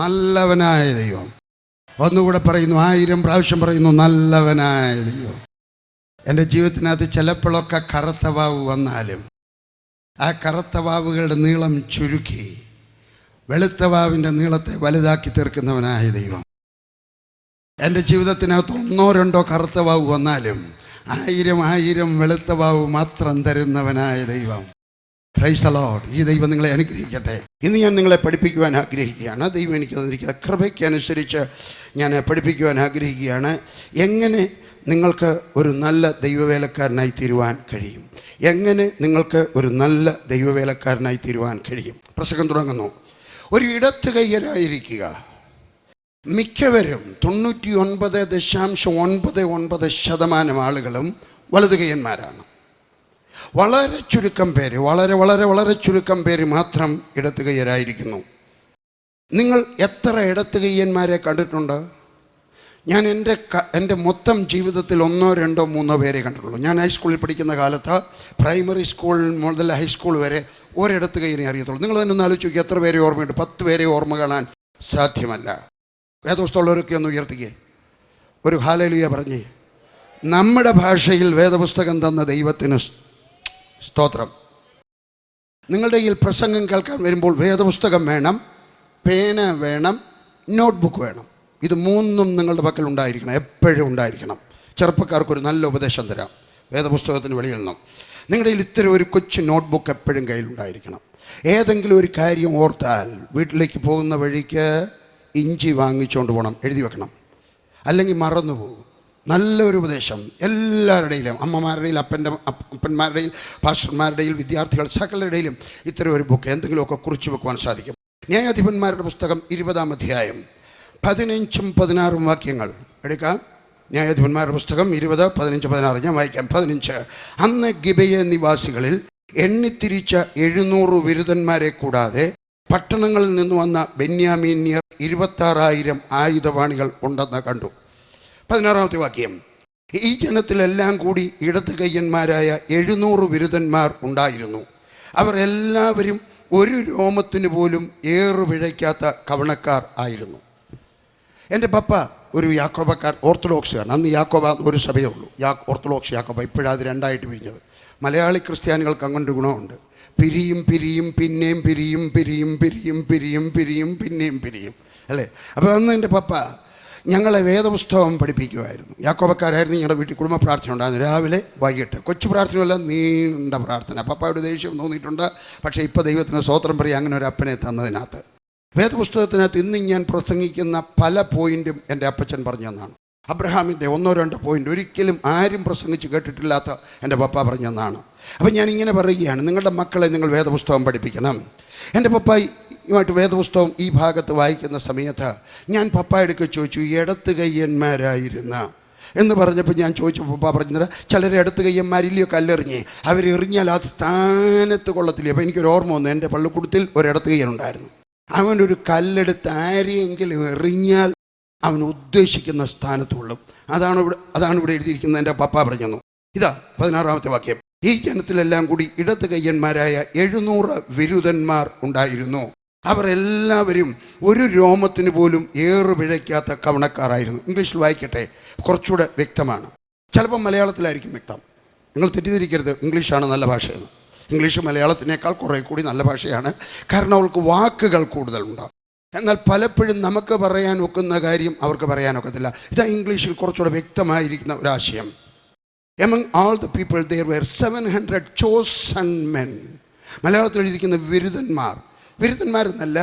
നല്ലവനായ ദൈവം. ഒന്നുകൂടെ പറയുന്നു, 1000 പ്രാവശ്യം പറയുന്നു, നല്ലവനായ ദൈവം. എൻ്റെ ജീവിതത്തിനകത്ത് ചിലപ്പോഴൊക്കെ കറുത്ത വാവ് വന്നാലും ആ കറുത്ത വാവുകളുടെ നീളം ചുരുക്കി വെളുത്ത വാവിൻ്റെ നീളത്തെ വലുതാക്കി തീർക്കുന്നവനായ ദൈവം. എൻ്റെ ജീവിതത്തിനകത്ത് 1 or 2 കറുത്ത വാവ് വന്നാലും 1000 വെളുത്ത വാവ് മാത്രം തരുന്നവനായ ദൈവം. Praise the Lord. ഈ ദൈവം നിങ്ങളെ അനുഗ്രഹിക്കട്ടെ. ഇന്ന് ഞാൻ നിങ്ങളെ പഠിപ്പിക്കുവാൻ ആഗ്രഹിക്കുകയാണ്. ദൈവം എനിക്ക് തന്നിരിക്കുന്ന കൃപയ്ക്കനുസരിച്ച് ഞാൻ പഠിപ്പിക്കുവാൻ ആഗ്രഹിക്കുകയാണ്. എങ്ങനെ നിങ്ങൾക്ക് ഒരു നല്ല ദൈവവേലക്കാരനായി തീരുവാൻ കഴിയും, എങ്ങനെ നിങ്ങൾക്ക് ഒരു നല്ല ദൈവവേലക്കാരനായി തീരുവാൻ കഴിയും. പ്രസംഗം തുടങ്ങുന്നു. ഒരു ഇടത്തുകൈയരായിരിക്കുക. മിക്കവരും 99.99% ആളുകളും വലതുകൈയന്മാരാണ്. വളരെ ചുരുക്കം പേര്, വളരെ വളരെ വളരെ ചുരുക്കം പേര് മാത്രം ഇടത്തുകൈയരായിരിക്കുന്നു. നിങ്ങൾ എത്ര ഇടത്തുകൈയന്മാരെ കണ്ടിട്ടുണ്ട്? ഞാൻ എൻ്റെ മൊത്തം ജീവിതത്തിൽ 1, 2, 3 പേരെ കണ്ടിട്ടുള്ളൂ. ഞാൻ ഹൈസ്കൂളിൽ പഠിക്കുന്ന കാലത്ത് പ്രൈമറി സ്കൂൾ മുതൽ ഹൈസ്കൂൾ വരെ ഒരിടത്തുകൈയനെ അറിയത്തുള്ളൂ. നിങ്ങൾ തന്നെ ഒന്ന് ആലോചിച്ച് നോക്കി, എത്ര പേരെ ഓർമ്മയുണ്ട്? 10 പേരെ ഓർമ്മ കാണാൻ സാധ്യമല്ല. വേദപുസ്തകമുള്ളവരൊക്കെ ഒന്ന് ഉയർത്തിക്കേ, ഒരു ഹല്ലേലൂയ പറഞ്ഞേ. നമ്മുടെ ഭാഷയിൽ വേദപുസ്തകം തന്ന ദൈവത്തിന് സ്തോത്രം. നിങ്ങളുടെ കയ്യിൽ പ്രസംഗം കേൾക്കാൻ വരുമ്പോൾ വേദപുസ്തകം വേണം, പേന വേണം, നോട്ട്ബുക്ക് വേണം. ഇത് 3ഉം നിങ്ങളുടെ പക്കൽ ഉണ്ടായിരിക്കണം, എപ്പോഴും ഉണ്ടായിരിക്കണം. ചെറുപ്പക്കാർക്കൊരു നല്ല ഉപദേശം തരാം വേദപുസ്തകത്തിന് വെളിയിൽ നിന്നും. നിങ്ങളുടെ കയ്യിൽ ഇത്തരം ഒരു കൊച്ചു നോട്ട്ബുക്ക് എപ്പോഴും കയ്യിലുണ്ടായിരിക്കണം. ഏതെങ്കിലും ഒരു കാര്യം ഓർത്താൽ വീട്ടിലേക്ക് പോകുന്ന വഴിക്ക് ഇഞ്ചി വാങ്ങിച്ചുകൊണ്ട് പോകണം, എഴുതി വെക്കണം, അല്ലെങ്കിൽ മറന്നു പോകും. നല്ലൊരു ഉപദേശം എല്ലാവരുടെയിലും, അമ്മമാരുടെയും അപ്പന്മാരുടെയും പാസ്റ്റർമാരുടെയും വിദ്യാർത്ഥികൾ സകലരുടെയിലും ഇത്തരം ഒരു ബുക്ക് എന്തെങ്കിലുമൊക്കെ കുറിച്ച് വെക്കുവാൻ സാധിക്കും. ന്യായാധിപന്മാരുടെ പുസ്തകം 20-ാം അധ്യായം 15ഉം 16ഉം വാക്യങ്ങൾ എടുക്കാം. ന്യായാധിപന്മാരുടെ പുസ്തകം 20, 15, 16 ഞാൻ വായിക്കാം. 15. അന്ന് ഗിബെയ നിവാസികളിൽ എണ്ണിത്തിരിച്ച 700 വിരുദ്ധന്മാരെ കൂടാതെ പട്ടണങ്ങളിൽ നിന്ന് വന്ന ബെന്യാമീന്യർ 26,000 ആയുധപാണികൾ ഉണ്ടെന്ന് കണ്ടു. 16-ാമത്തെ വാക്യം. ഈ ജനത്തിലെല്ലാം കൂടി ഇടതുകൈയന്മാരായ 700 വിരുദ്ധന്മാർ ഉണ്ടായിരുന്നു. അവർ എല്ലാവരും ഒരു രോമത്തിന് പോലും ഏറുപിഴയ്ക്കാത്ത കവണക്കാർ ആയിരുന്നു. എൻ്റെ പപ്പ ഒരു യാക്കോബക്കാർ, ഓർത്തഡോക്സുകാരൻ. അന്ന് യാക്കോബ ഒരു സഭയേ ഉള്ളൂ, ഓർത്തഡോക്സ് യാക്കോബ. ഇപ്പോഴത് 2ആയിട്ട് പിരിഞ്ഞത്. മലയാളി ക്രിസ്ത്യാനികൾക്ക് അങ്ങോട്ട് ഗുണമുണ്ട്. പിരിയും പിരിയും പിന്നെയും പിരിയും പിരിയും പിരിയും പിരിയും പിരിയും പിന്നെയും പിരിയും, അല്ലേ? അപ്പോൾ അന്ന് എൻ്റെ പപ്പ ഞങ്ങളെ വേദപുസ്തകം പഠിപ്പിക്കുമായിരുന്നു. യാക്കോബക്കാരായിരുന്നു. ഞങ്ങളുടെ വീട്ടിൽ കുടുംബ പ്രാർത്ഥന ഉണ്ടായിരുന്നു, രാവിലെ വൈകിട്ട്. കൊച്ചു പ്രാർത്ഥനയല്ല, നീണ്ട പ്രാർത്ഥന. പപ്പയുടെ ദേഷ്യം തോന്നിയിട്ടുണ്ട്. പക്ഷേ ഇപ്പോൾ ദൈവത്തിന് സ്തോത്രം പറയുക, അങ്ങനെ ഒരു അപ്പനെ തന്നതിനകത്ത്. വേദപുസ്തകത്തിനകത്ത് ഇന്ന് ഞാൻ പ്രസംഗിക്കുന്ന പല പോയിൻറ്റും എൻ്റെ അപ്പച്ചൻ പറഞ്ഞു തന്നാണ്. അബ്രഹാമിൻ്റെ 1 or 2 പോയിൻ്റ് ഒരിക്കലും ആരും പ്രസംഗിച്ച് കേട്ടിട്ടില്ലാത്ത എൻ്റെ പപ്പ പറഞ്ഞു തന്നാണ്. അപ്പം ഞാനിങ്ങനെ പറയുകയാണ്, നിങ്ങളുടെ മക്കളെ നിങ്ങൾ വേദപുസ്തകം പഠിപ്പിക്കണം. എൻ്റെ പപ്പായുമായിട്ട് വേദപുസ്തകം ഈ ഭാഗത്ത് വായിക്കുന്ന സമയത്ത് ഞാൻ പപ്പായെടുക്ക് ചോദിച്ചു, ഇടത്തുകൈയന്മാരായിരുന്ന എന്ന് പറഞ്ഞപ്പോൾ ഞാൻ ചോദിച്ചു, പപ്പ പറഞ്ഞത് ചിലർ ഇടത്തുകൈയന്മാരില്ലയോ കല്ലെറിഞ്ഞ്, അവരെറിഞ്ഞാൽ അത് സ്ഥാനത്ത് കൊള്ളത്തില്ല. അപ്പോൾ എനിക്കൊരു ഓർമ്മ വന്നു, എൻ്റെ പള്ളിക്കൂടത്തിൽ ഒരു ഇടത്തുകൈയനുണ്ടായിരുന്നു. അവനൊരു കല്ലെടുത്ത് ആരെയെങ്കിലും എറിഞ്ഞാൽ അവൻ ഉദ്ദേശിക്കുന്ന സ്ഥാനത്ത് കൊള്ളും. അതാണ് ഇവിടെ എഴുതിയിരിക്കുന്നത്. എൻ്റെ പപ്പ പറഞ്ഞു. ഇതാ 16-ാമത്തെ വാക്യം. ഈ ജനത്തിലെല്ലാം കൂടി ഇടതുകൈയന്മാരായ 700 വിരുദ്ധന്മാർ ഉണ്ടായിരുന്നു. അവർ എല്ലാവരും ഒരു രോമത്തിന് പോലും ഏറുപിഴയ്ക്കാത്ത കവണക്കാരായിരുന്നു. ഇംഗ്ലീഷിൽ വായിക്കട്ടെ, കുറച്ചുകൂടെ വ്യക്തമാണ്. ചിലപ്പോൾ മലയാളത്തിലായിരിക്കും വ്യക്തം. നിങ്ങൾ തെറ്റിദ്ധരിക്കരുത്, ഇംഗ്ലീഷാണ് നല്ല ഭാഷയെന്ന്. ഇംഗ്ലീഷ് മലയാളത്തിനേക്കാൾ കുറേ കൂടി നല്ല ഭാഷയാണ്. കാരണം അവൾക്ക് വാക്കുകൾ കൂടുതലുണ്ട്. എന്നാൽ പലപ്പോഴും നമുക്ക് പറയാൻ ഒക്കുന്ന കാര്യം അവർക്ക് പറയാനൊക്കത്തില്ല. ഇതാ ഇംഗ്ലീഷിൽ കുറച്ചുകൂടെ വ്യക്തമായിരിക്കുന്ന ഒരാശയം. Among all the people there were 700 chosen men. മലയാളത്തിൽ എഴുതിയിരിക്കുന്ന വിരുദ്ധന്മാർ. ബിരുദന്മാരെന്നല്ല,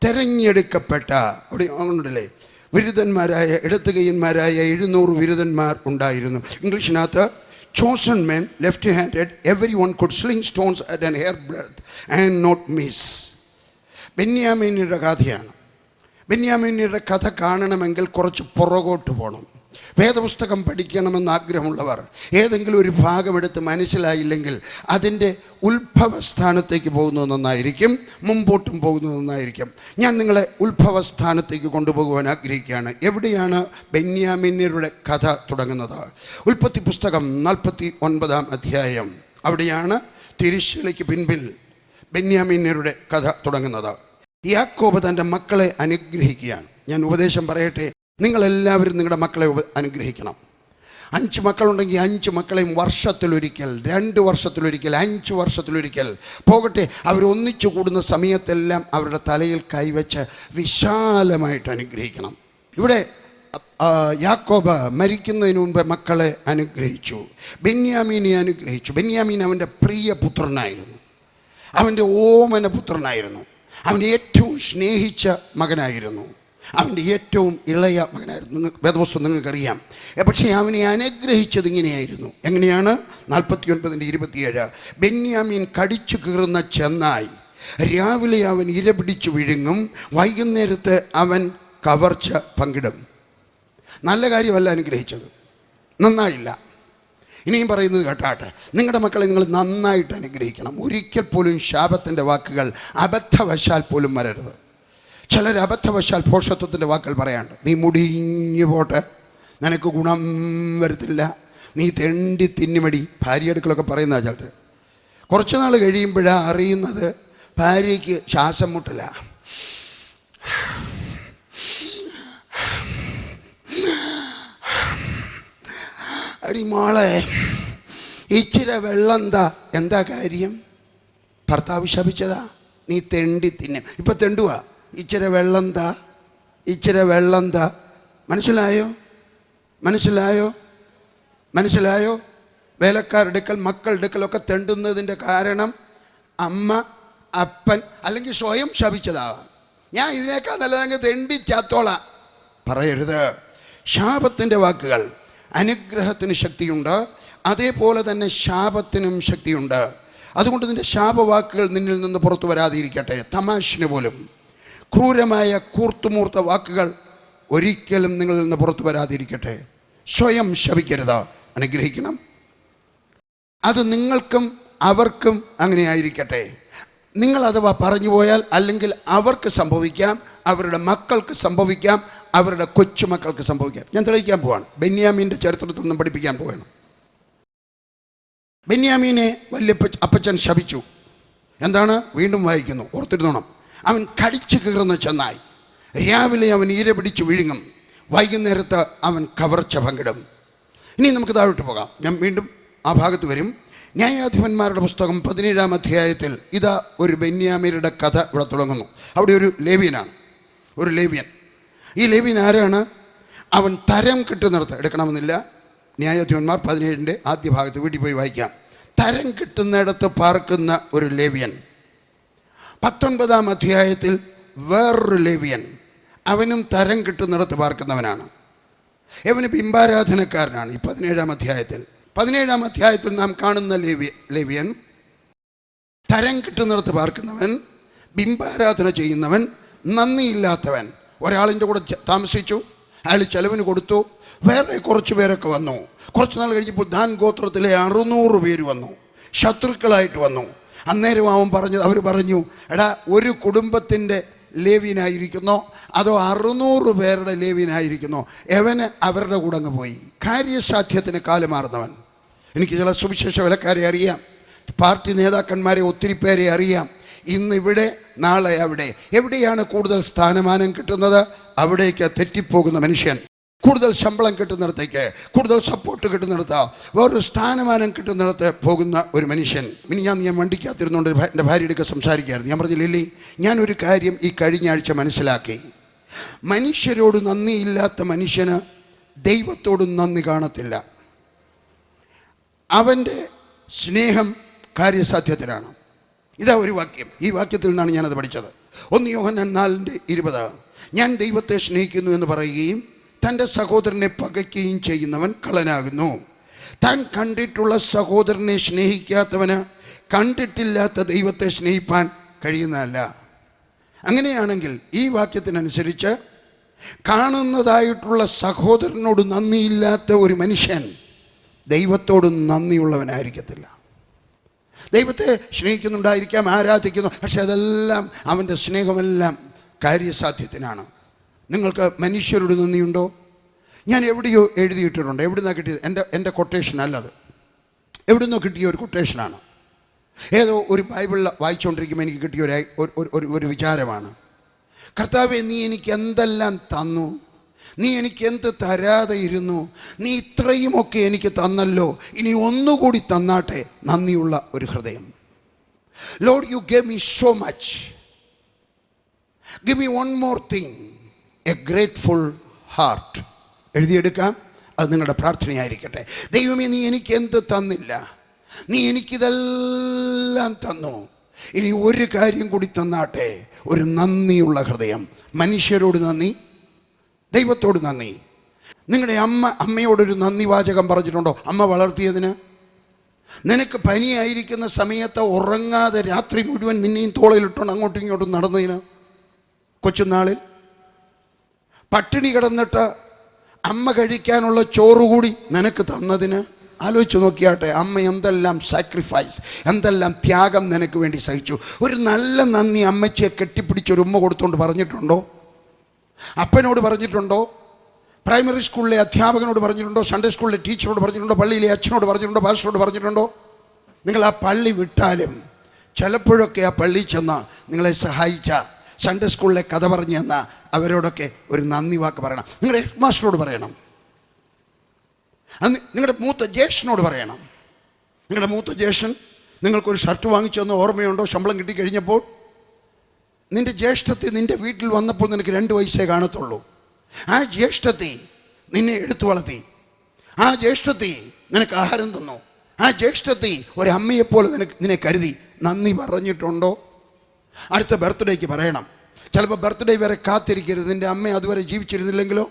തെരഞ്ഞെടുക്കപ്പെട്ട അവിടെ ഉണ്ടല്ലേ, ബിരുദന്മാരായ ഇടത്തുകൈയന്മാരായ 700 ബിരുദന്മാർ ഉണ്ടായിരുന്നു. ഇംഗ്ലീഷിനകത്ത് chosen men, left-handed, everyone could sling stones at an hair breadth and not miss. ബെന്യാമീനിയുടെ കഥയാണ്. ബെന്യാമീനിയുടെ കഥ കാണണമെങ്കിൽ കുറച്ച് പുറകോട്ട് പോകണം. വേദപുസ്തകം പഠിക്കണമെന്ന് ആഗ്രഹമുള്ളവർ ഏതെങ്കിലും ഒരു ഭാഗമെടുത്ത് മനസ്സിലായില്ലെങ്കിൽ അതിൻ്റെ ഉത്ഭവസ്ഥാനത്തേക്ക് പോകുന്നത് നന്നായിരിക്കും, മുമ്പോട്ടും പോകുന്നത് നന്നായിരിക്കും. ഞാൻ നിങ്ങളെ ഉത്ഭവസ്ഥാനത്തേക്ക് കൊണ്ടുപോകുവാൻ ആഗ്രഹിക്കുകയാണ്. എവിടെയാണ് ബെന്യാമീന്യരുടെ കഥ തുടങ്ങുന്നത്? ഉൽപ്പത്തി പുസ്തകം 49-ാം അധ്യായം. അവിടെയാണ് തിരിശ്ശീലയ്ക്ക് പിൻപിൽ ബെന്യാമീന്യരുടെ കഥ തുടങ്ങുന്നത്. യാക്കോബ് തൻ്റെ മക്കളെ അനുഗ്രഹിക്കുകയാണ്. ഞാൻ ഉപദേശം പറയട്ടെ, നിങ്ങളെല്ലാവരും നിങ്ങളുടെ മക്കളെ അനുഗ്രഹിക്കണം. 5 മക്കളുണ്ടെങ്കിൽ 5 മക്കളെയും വർഷത്തിലൊരിക്കൽ, 2 വർഷത്തിലൊരിക്കൽ, 5 വർഷത്തിലൊരിക്കൽ പോകട്ടെ, അവരൊന്നിച്ചു കൂടുന്ന സമയത്തെല്ലാം അവരുടെ തലയിൽ കൈവച്ച് വിശാലമായിട്ട് അനുഗ്രഹിക്കണം. ഇവിടെ യാക്കോബ് മരിക്കുന്നതിന് മുമ്പ് മക്കളെ അനുഗ്രഹിച്ചു. ബെന്യാമീനെ അനുഗ്രഹിച്ചു. ബെന്യാമീൻ അവൻ്റെ പ്രിയ പുത്രനായിരുന്നു, അവൻ്റെ ഓമന പുത്രനായിരുന്നു, അവൻ്റെ ഏറ്റവും സ്നേഹിച്ച മകനായിരുന്നു, അവൻ്റെ ഏറ്റവും ഇളയ മകനായിരുന്നു. വേദപുസ്തകം നിങ്ങൾക്കറിയാം. പക്ഷേ അവനെ അനുഗ്രഹിച്ചത് ഇങ്ങനെയായിരുന്നു. എങ്ങനെയാണ്? 49:27 ബെന്യാമീൻ കടിച്ചു കീറുന്ന ചെന്നായി, രാവിലെ അവൻ ഇര പിടിച്ചു വിഴുങ്ങും, വൈകുന്നേരത്ത് അവൻ കവർച്ച പങ്കിടും. നല്ല കാര്യമല്ല അനുഗ്രഹിച്ചത്, നന്നായില്ല. ഇനിയും പറയുന്നത് കേട്ടാട്ടെ, നിങ്ങളുടെ മക്കളെ നിങ്ങൾ നന്നായിട്ട് അനുഗ്രഹിക്കണം. ഒരിക്കൽ പോലും ശാപത്തിൻ്റെ വാക്കുകൾ അബദ്ധവശാൽ പോലും വരരുത്. ചിലർ അബദ്ധവശാൽ ഭോഷത്വത്തിൻ്റെ വാക്കുകൾ പറയാണ്ട്, നീ മുടിഞ്ഞു പോട്ടെ, നിനക്ക് ഗുണം വരത്തില്ല, നീ തെണ്ടി തിന്നുമടി, ഭാര്യ അടുക്കളൊക്കെ പറയുന്ന ചിലർ. കുറച്ച് നാൾ കഴിയുമ്പോഴാണ് അറിയുന്നത് ഭാര്യയ്ക്ക് ശ്വാസം മുട്ടില്ല. അടി മോളെ ഇച്ചിരി വെള്ളം എന്താ കാര്യം? ഭർത്താവ് ശപിച്ചതാ, നീ തെണ്ടി തിന്നും. ഇപ്പം തെണ്ടുക, ഇച്ചിരി വെള്ളം ഇച്ചിരി വെള്ളം മനസ്സിലായോ? മനസ്സിലായോ? വേലക്കാരെടുക്കൽ, മക്കളെടുക്കലൊക്കെ തെണ്ടുന്നതിൻ്റെ കാരണം അമ്മ, അപ്പൻ അല്ലെങ്കിൽ സ്വയം ശപിച്ചതാവാം. ഞാൻ ഇതിനേക്കാൾ നല്ലതെങ്കിൽ തെണ്ടി ചാത്തോളാം പറയരുത്. ശാപത്തിൻ്റെ വാക്കുകൾ അനുഗ്രഹത്തിന് ശക്തിയുണ്ട്, അതേപോലെ തന്നെ ശാപത്തിനും ശക്തിയുണ്ട്. അതുകൊണ്ട് നിൻ്റെ ശാപവാക്കുകൾ നിന്നിൽ നിന്ന് പുറത്തു വരാതിരിക്കട്ടെ. തമാശന് പോലും ക്രൂരമായ കൂർത്തുമൂർത്ത വാക്കുകൾ ഒരിക്കലും നിങ്ങളിൽ നിന്ന് പുറത്തു വരാതിരിക്കട്ടെ. സ്വയം ശപിക്കരുത്, അനുഗ്രഹിക്കണം. അത് നിങ്ങൾക്കും അവർക്കും അങ്ങനെ ആയിരിക്കട്ടെ. നിങ്ങൾ അഥവാ പറഞ്ഞു പോയാൽ അല്ലെങ്കിൽ അവർക്ക് സംഭവിക്കാം, അവരുടെ മക്കൾക്ക് സംഭവിക്കാം, അവരുടെ കൊച്ചുമക്കൾക്ക് സംഭവിക്കാം. ഞാൻ തെളിയിക്കാൻ പോവാണ്. ബെന്യാമീൻ്റെ ചരിത്രത്തിൽ നിന്നും പഠിപ്പിക്കാൻ പോവുകയാണ്. ബെന്യാമീനെ അപ്പച്ചൻ ശപിച്ചു. എന്താണ്? വീണ്ടും വായിക്കുന്നു, ഓർത്തിരുന്നോണം. അവൻ കടിച്ചു കീറുന്ന ചെന്നായി, രാവിലെ അവൻ ഈര പിടിച്ചു വിഴുങ്ങും, വൈകുന്നേരത്ത് അവൻ കവർച്ച പങ്കിടും. ഇനി നമുക്ക് താഴോട്ട് പോകാം. ഞാൻ വീണ്ടും ആ ഭാഗത്ത് വരും. ന്യായാധിപന്മാരുടെ പുസ്തകം 17-ാം അധ്യായത്തിൽ ഇതാ ഒരു ബെന്യാമീനുടെ കഥ ഇവിടെ തുടങ്ങുന്നു. അവിടെ ഒരു ലേവ്യനാണ്, ഒരു ലേവ്യൻ. ഈ ലേവ്യൻ ആരാണ്? അവൻ തരം കിട്ടുന്നിടത്ത്, എടുക്കണമെന്നില്ല, ന്യായാധിപന്മാർ 17-ന്റെ ആദ്യ ഭാഗത്ത് വീട്ടിൽ പോയി വായിക്കാം. തരം കിട്ടുന്നിടത്ത് പാർക്കുന്ന ഒരു ലേവ്യൻ. 19-ാം അധ്യായത്തിൽ വേറൊരു ലേവ്യൻ, അവനും തരം കിട്ടുന്നിടത്ത് പാർക്കുന്നവനാണ്. അവന് ബിംബാരാധനക്കാരനാണ്. ഈ 17-ാം അധ്യായത്തിൽ നാം കാണുന്ന ലേവ്യൻ തരം കിട്ടുന്നിടത്ത് പാർക്കുന്നവൻ, ബിംബാരാധന ചെയ്യുന്നവൻ, നന്ദിയില്ലാത്തവൻ. ഒരാളിൻ്റെ കൂടെ താമസിച്ചു, അയാൾ ചെലവിന് കൊടുത്തു, വേറെ കുറച്ച് പേരൊക്കെ വന്നു. കുറച്ച് നാൾ കഴിഞ്ഞപ്പോൾ ദാൻ ഗോത്രത്തിലെ 600 പേര് വന്നു, ശത്രുക്കളായിട്ട് വന്നു. അന്നേരം അവർ പറഞ്ഞു, എടാ, ഒരു കുടുംബത്തിൻ്റെ ലേവ്യനായിരിക്കുന്നോ അതോ 600 പേരുടെ ലേവ്യനായിരിക്കുന്നോ? എവന് അവരുടെ കൂടെ അങ്ങ് പോയി. കാര്യസാധ്യത്തിന് കാലുമാറുന്നവൻ. എനിക്ക് ചില സുവിശേഷ വിലക്കാരെ അറിയാം, പാർട്ടി നേതാക്കന്മാരെ ഒത്തിരി പേരെ അറിയാം. ഇന്നിവിടെ, നാളെ അവിടെ. എവിടെയാണ് കൂടുതൽ സ്ഥാനമാനം കിട്ടുന്നത് അവിടേക്ക് തെറ്റിപ്പോകുന്ന മനുഷ്യൻ. കൂടുതൽ ശമ്പളം കിട്ടുന്നിടത്തേക്ക്, കൂടുതൽ സപ്പോർട്ട് കിട്ടുന്നിടത്ത്, വേറൊരു സ്ഥാനമാനം കിട്ടുന്നിടത്ത് പോകുന്ന ഒരു മനുഷ്യൻ. ഇനി ഞാൻ വണ്ടിക്കകത്തിരുന്നുകൊണ്ട് എൻ്റെ ഭാര്യയൊക്കെ സംസാരിക്കുകയായിരുന്നു. ഞാൻ പറഞ്ഞു, ലില്ലി, ഞാനൊരു കാര്യം ഈ കഴിഞ്ഞ ആഴ്ച മനസ്സിലാക്കി. മനുഷ്യരോട് നന്ദിയില്ലാത്ത മനുഷ്യന് ദൈവത്തോടും നന്ദി കാണത്തില്ല. അവൻ്റെ സ്നേഹം കാര്യസാധ്യത്തിലാണ്. ഇതാ ഒരു വാക്യം. ഈ വാക്യത്തിൽ നിന്നാണ് ഞാനത് പഠിച്ചത്. 1 യോഹന്നാൻ 4:20. ഞാൻ ദൈവത്തെ സ്നേഹിക്കുന്നു എന്ന് പറയുകയും തൻ്റെ സഹോദരനെ പകയ്ക്കുകയും ചെയ്യുന്നവൻ കള്ളനാകുന്നു. താൻ കണ്ടിട്ടുള്ള സഹോദരനെ സ്നേഹിക്കാത്തവന് കണ്ടിട്ടില്ലാത്ത ദൈവത്തെ സ്നേഹിപ്പാൻ കഴിയുന്നതല്ല. അങ്ങനെയാണെങ്കിൽ ഈ വാക്യത്തിനനുസരിച്ച് കാണുന്നതായിട്ടുള്ള സഹോദരനോട് നന്ദിയില്ലാത്ത ഒരു മനുഷ്യൻ ദൈവത്തോട് നന്ദിയുള്ളവനായിരിക്കത്തില്ല. ദൈവത്തെ സ്നേഹിക്കുന്നുണ്ടായിരിക്കാം, ആരാധിക്കുന്നു, പക്ഷെ അതെല്ലാം അവൻ്റെ സ്നേഹമെല്ലാം കാര്യസാധ്യത്തിനാണ്. നിങ്ങൾക്ക് മനുഷ്യരോട് നന്ദിയുണ്ടോ? ഞാൻ എവിടെയോ എഴുതിയിട്ടിട്ടുണ്ട്. എവിടുന്നാണ് കിട്ടിയത്? എൻ്റെ കൊട്ടേഷൻ അല്ലത്, എവിടുന്നോ കിട്ടിയ ഒരു കൊട്ടേഷനാണ്. ഏതോ ഒരു ബൈബിളിൽ വായിച്ചുകൊണ്ടിരിക്കുമ്പോൾ എനിക്ക് കിട്ടിയ ഒരു വിചാരമാണ്. കർത്താവേ, നീ എനിക്ക് എന്തെല്ലാം തന്നു, നീ എനിക്ക് എന്ത് തരാതെ ഇരുന്നു, നീ ഇത്രയുമൊക്കെ എനിക്ക് തന്നല്ലോ, ഇനി ഒന്നുകൂടി തന്നാട്ടെ. നന്ദിയുള്ള ഒരു ഹൃദയം. Lord, you gave me so much, give me one more thing, a grateful heart. എഴുതിയെടുക്കാം, അത് നിങ്ങളുടെ പ്രാർത്ഥനയായിരിക്കട്ടെ. ദൈവമേ, നീ എനിക്ക് എന്ത് തന്നില്ല, നീ എനിക്കിതെല്ലാം തന്നു, ഇനി ഒരു കാര്യം കൂടി തന്നാട്ടെ, ഒരു നന്ദിയുള്ള ഹൃദയം. മനുഷ്യരോട് നന്ദി, ദൈവത്തോട് നന്ദി. നിങ്ങളുടെ അമ്മയോടൊരു നന്ദി വാചകം പറഞ്ഞിട്ടുണ്ടോ? അമ്മ വളർത്തിയതിന്. നിനക്ക് പനിയായിരിക്കുന്ന സമയത്ത് ഉറങ്ങാതെ രാത്രി മുഴുവൻ നിന്നെയും തോളിലിട്ടുകൊണ്ട് അങ്ങോട്ടും ഇങ്ങോട്ടും നടന്നതിന്, കൊച്ചുനാളിൽ പട്ടിണി കിടന്നിട്ട് അമ്മ കഴിക്കാനുള്ള ചോറുകൂടി നിനക്ക് തന്നതിന്, ആലോചിച്ച് നോക്കിയാട്ടെ. അമ്മ എന്തെല്ലാം സാക്രിഫൈസ്, എന്തെല്ലാം ത്യാഗം നിനക്ക് വേണ്ടി സഹിച്ചു. ഒരു നല്ല നന്ദി അമ്മച്ചിയെ കെട്ടിപ്പിടിച്ചൊരു ഉമ്മ കൊടുത്തുകൊണ്ട് പറഞ്ഞിട്ടുണ്ടോ? അപ്പനോട് പറഞ്ഞിട്ടുണ്ടോ? പ്രൈമറി സ്കൂളിലെ അധ്യാപകനോട് പറഞ്ഞിട്ടുണ്ടോ? സൺഡേ സ്കൂളിലെ ടീച്ചറോട് പറഞ്ഞിട്ടുണ്ടോ? പള്ളിയിലെ അച്ഛനോട് പറഞ്ഞിട്ടുണ്ടോ? പാസ്റ്ററോട് പറഞ്ഞിട്ടുണ്ടോ? നിങ്ങൾ ആ പള്ളി വിട്ടാലും ചിലപ്പോഴൊക്കെ ആ പള്ളി ചെന്ന് നിങ്ങളെ സഹായിച്ച, സൺഡേ സ്കൂളിലെ കഥ പറഞ്ഞു തന്ന അവരോടൊക്കെ ഒരു നന്ദി വാക്ക് പറയണം. നിങ്ങളുടെ ഹെഡ് മാസ്റ്ററോട് പറയണം, നിങ്ങളുടെ മൂത്ത ജ്യേഷ്ഠനോട് പറയണം. നിങ്ങളുടെ മൂത്ത ജ്യേഷ്ഠൻ നിങ്ങൾക്കൊരു ഷർട്ട് വാങ്ങിച്ചു തന്ന ഓർമ്മയുണ്ടോ? ശമ്പളം കിട്ടിക്കഴിഞ്ഞപ്പോൾ നിൻ്റെ ജ്യേഷ്ഠത്തി നിൻ്റെ വീട്ടിൽ വന്നപ്പോൾ നിനക്ക് 2 വയസ്സേ കാണത്തുള്ളൂ. ആ ജ്യേഷ്ഠത്തി നിന്നെ എടുത്തു വളർത്തി, ആ ജ്യേഷ്ഠത്തി നിനക്ക് ആഹാരം തന്നു, ആ ജ്യേഷ്ഠത്തി ഒരമ്മയെപ്പോലെ നിന്നെ കരുതി. നന്ദി പറഞ്ഞിട്ടുണ്ടോ? അടുത്ത ബർത്ത്ഡേക്ക് പറയണം. ചിലപ്പോൾ ബർത്ത്ഡേ വരെ കാത്തിരിക്കരുത്. നിൻ്റെ അമ്മ അതുവരെ ജീവിച്ചിരുന്നില്ലെങ്കിലോ,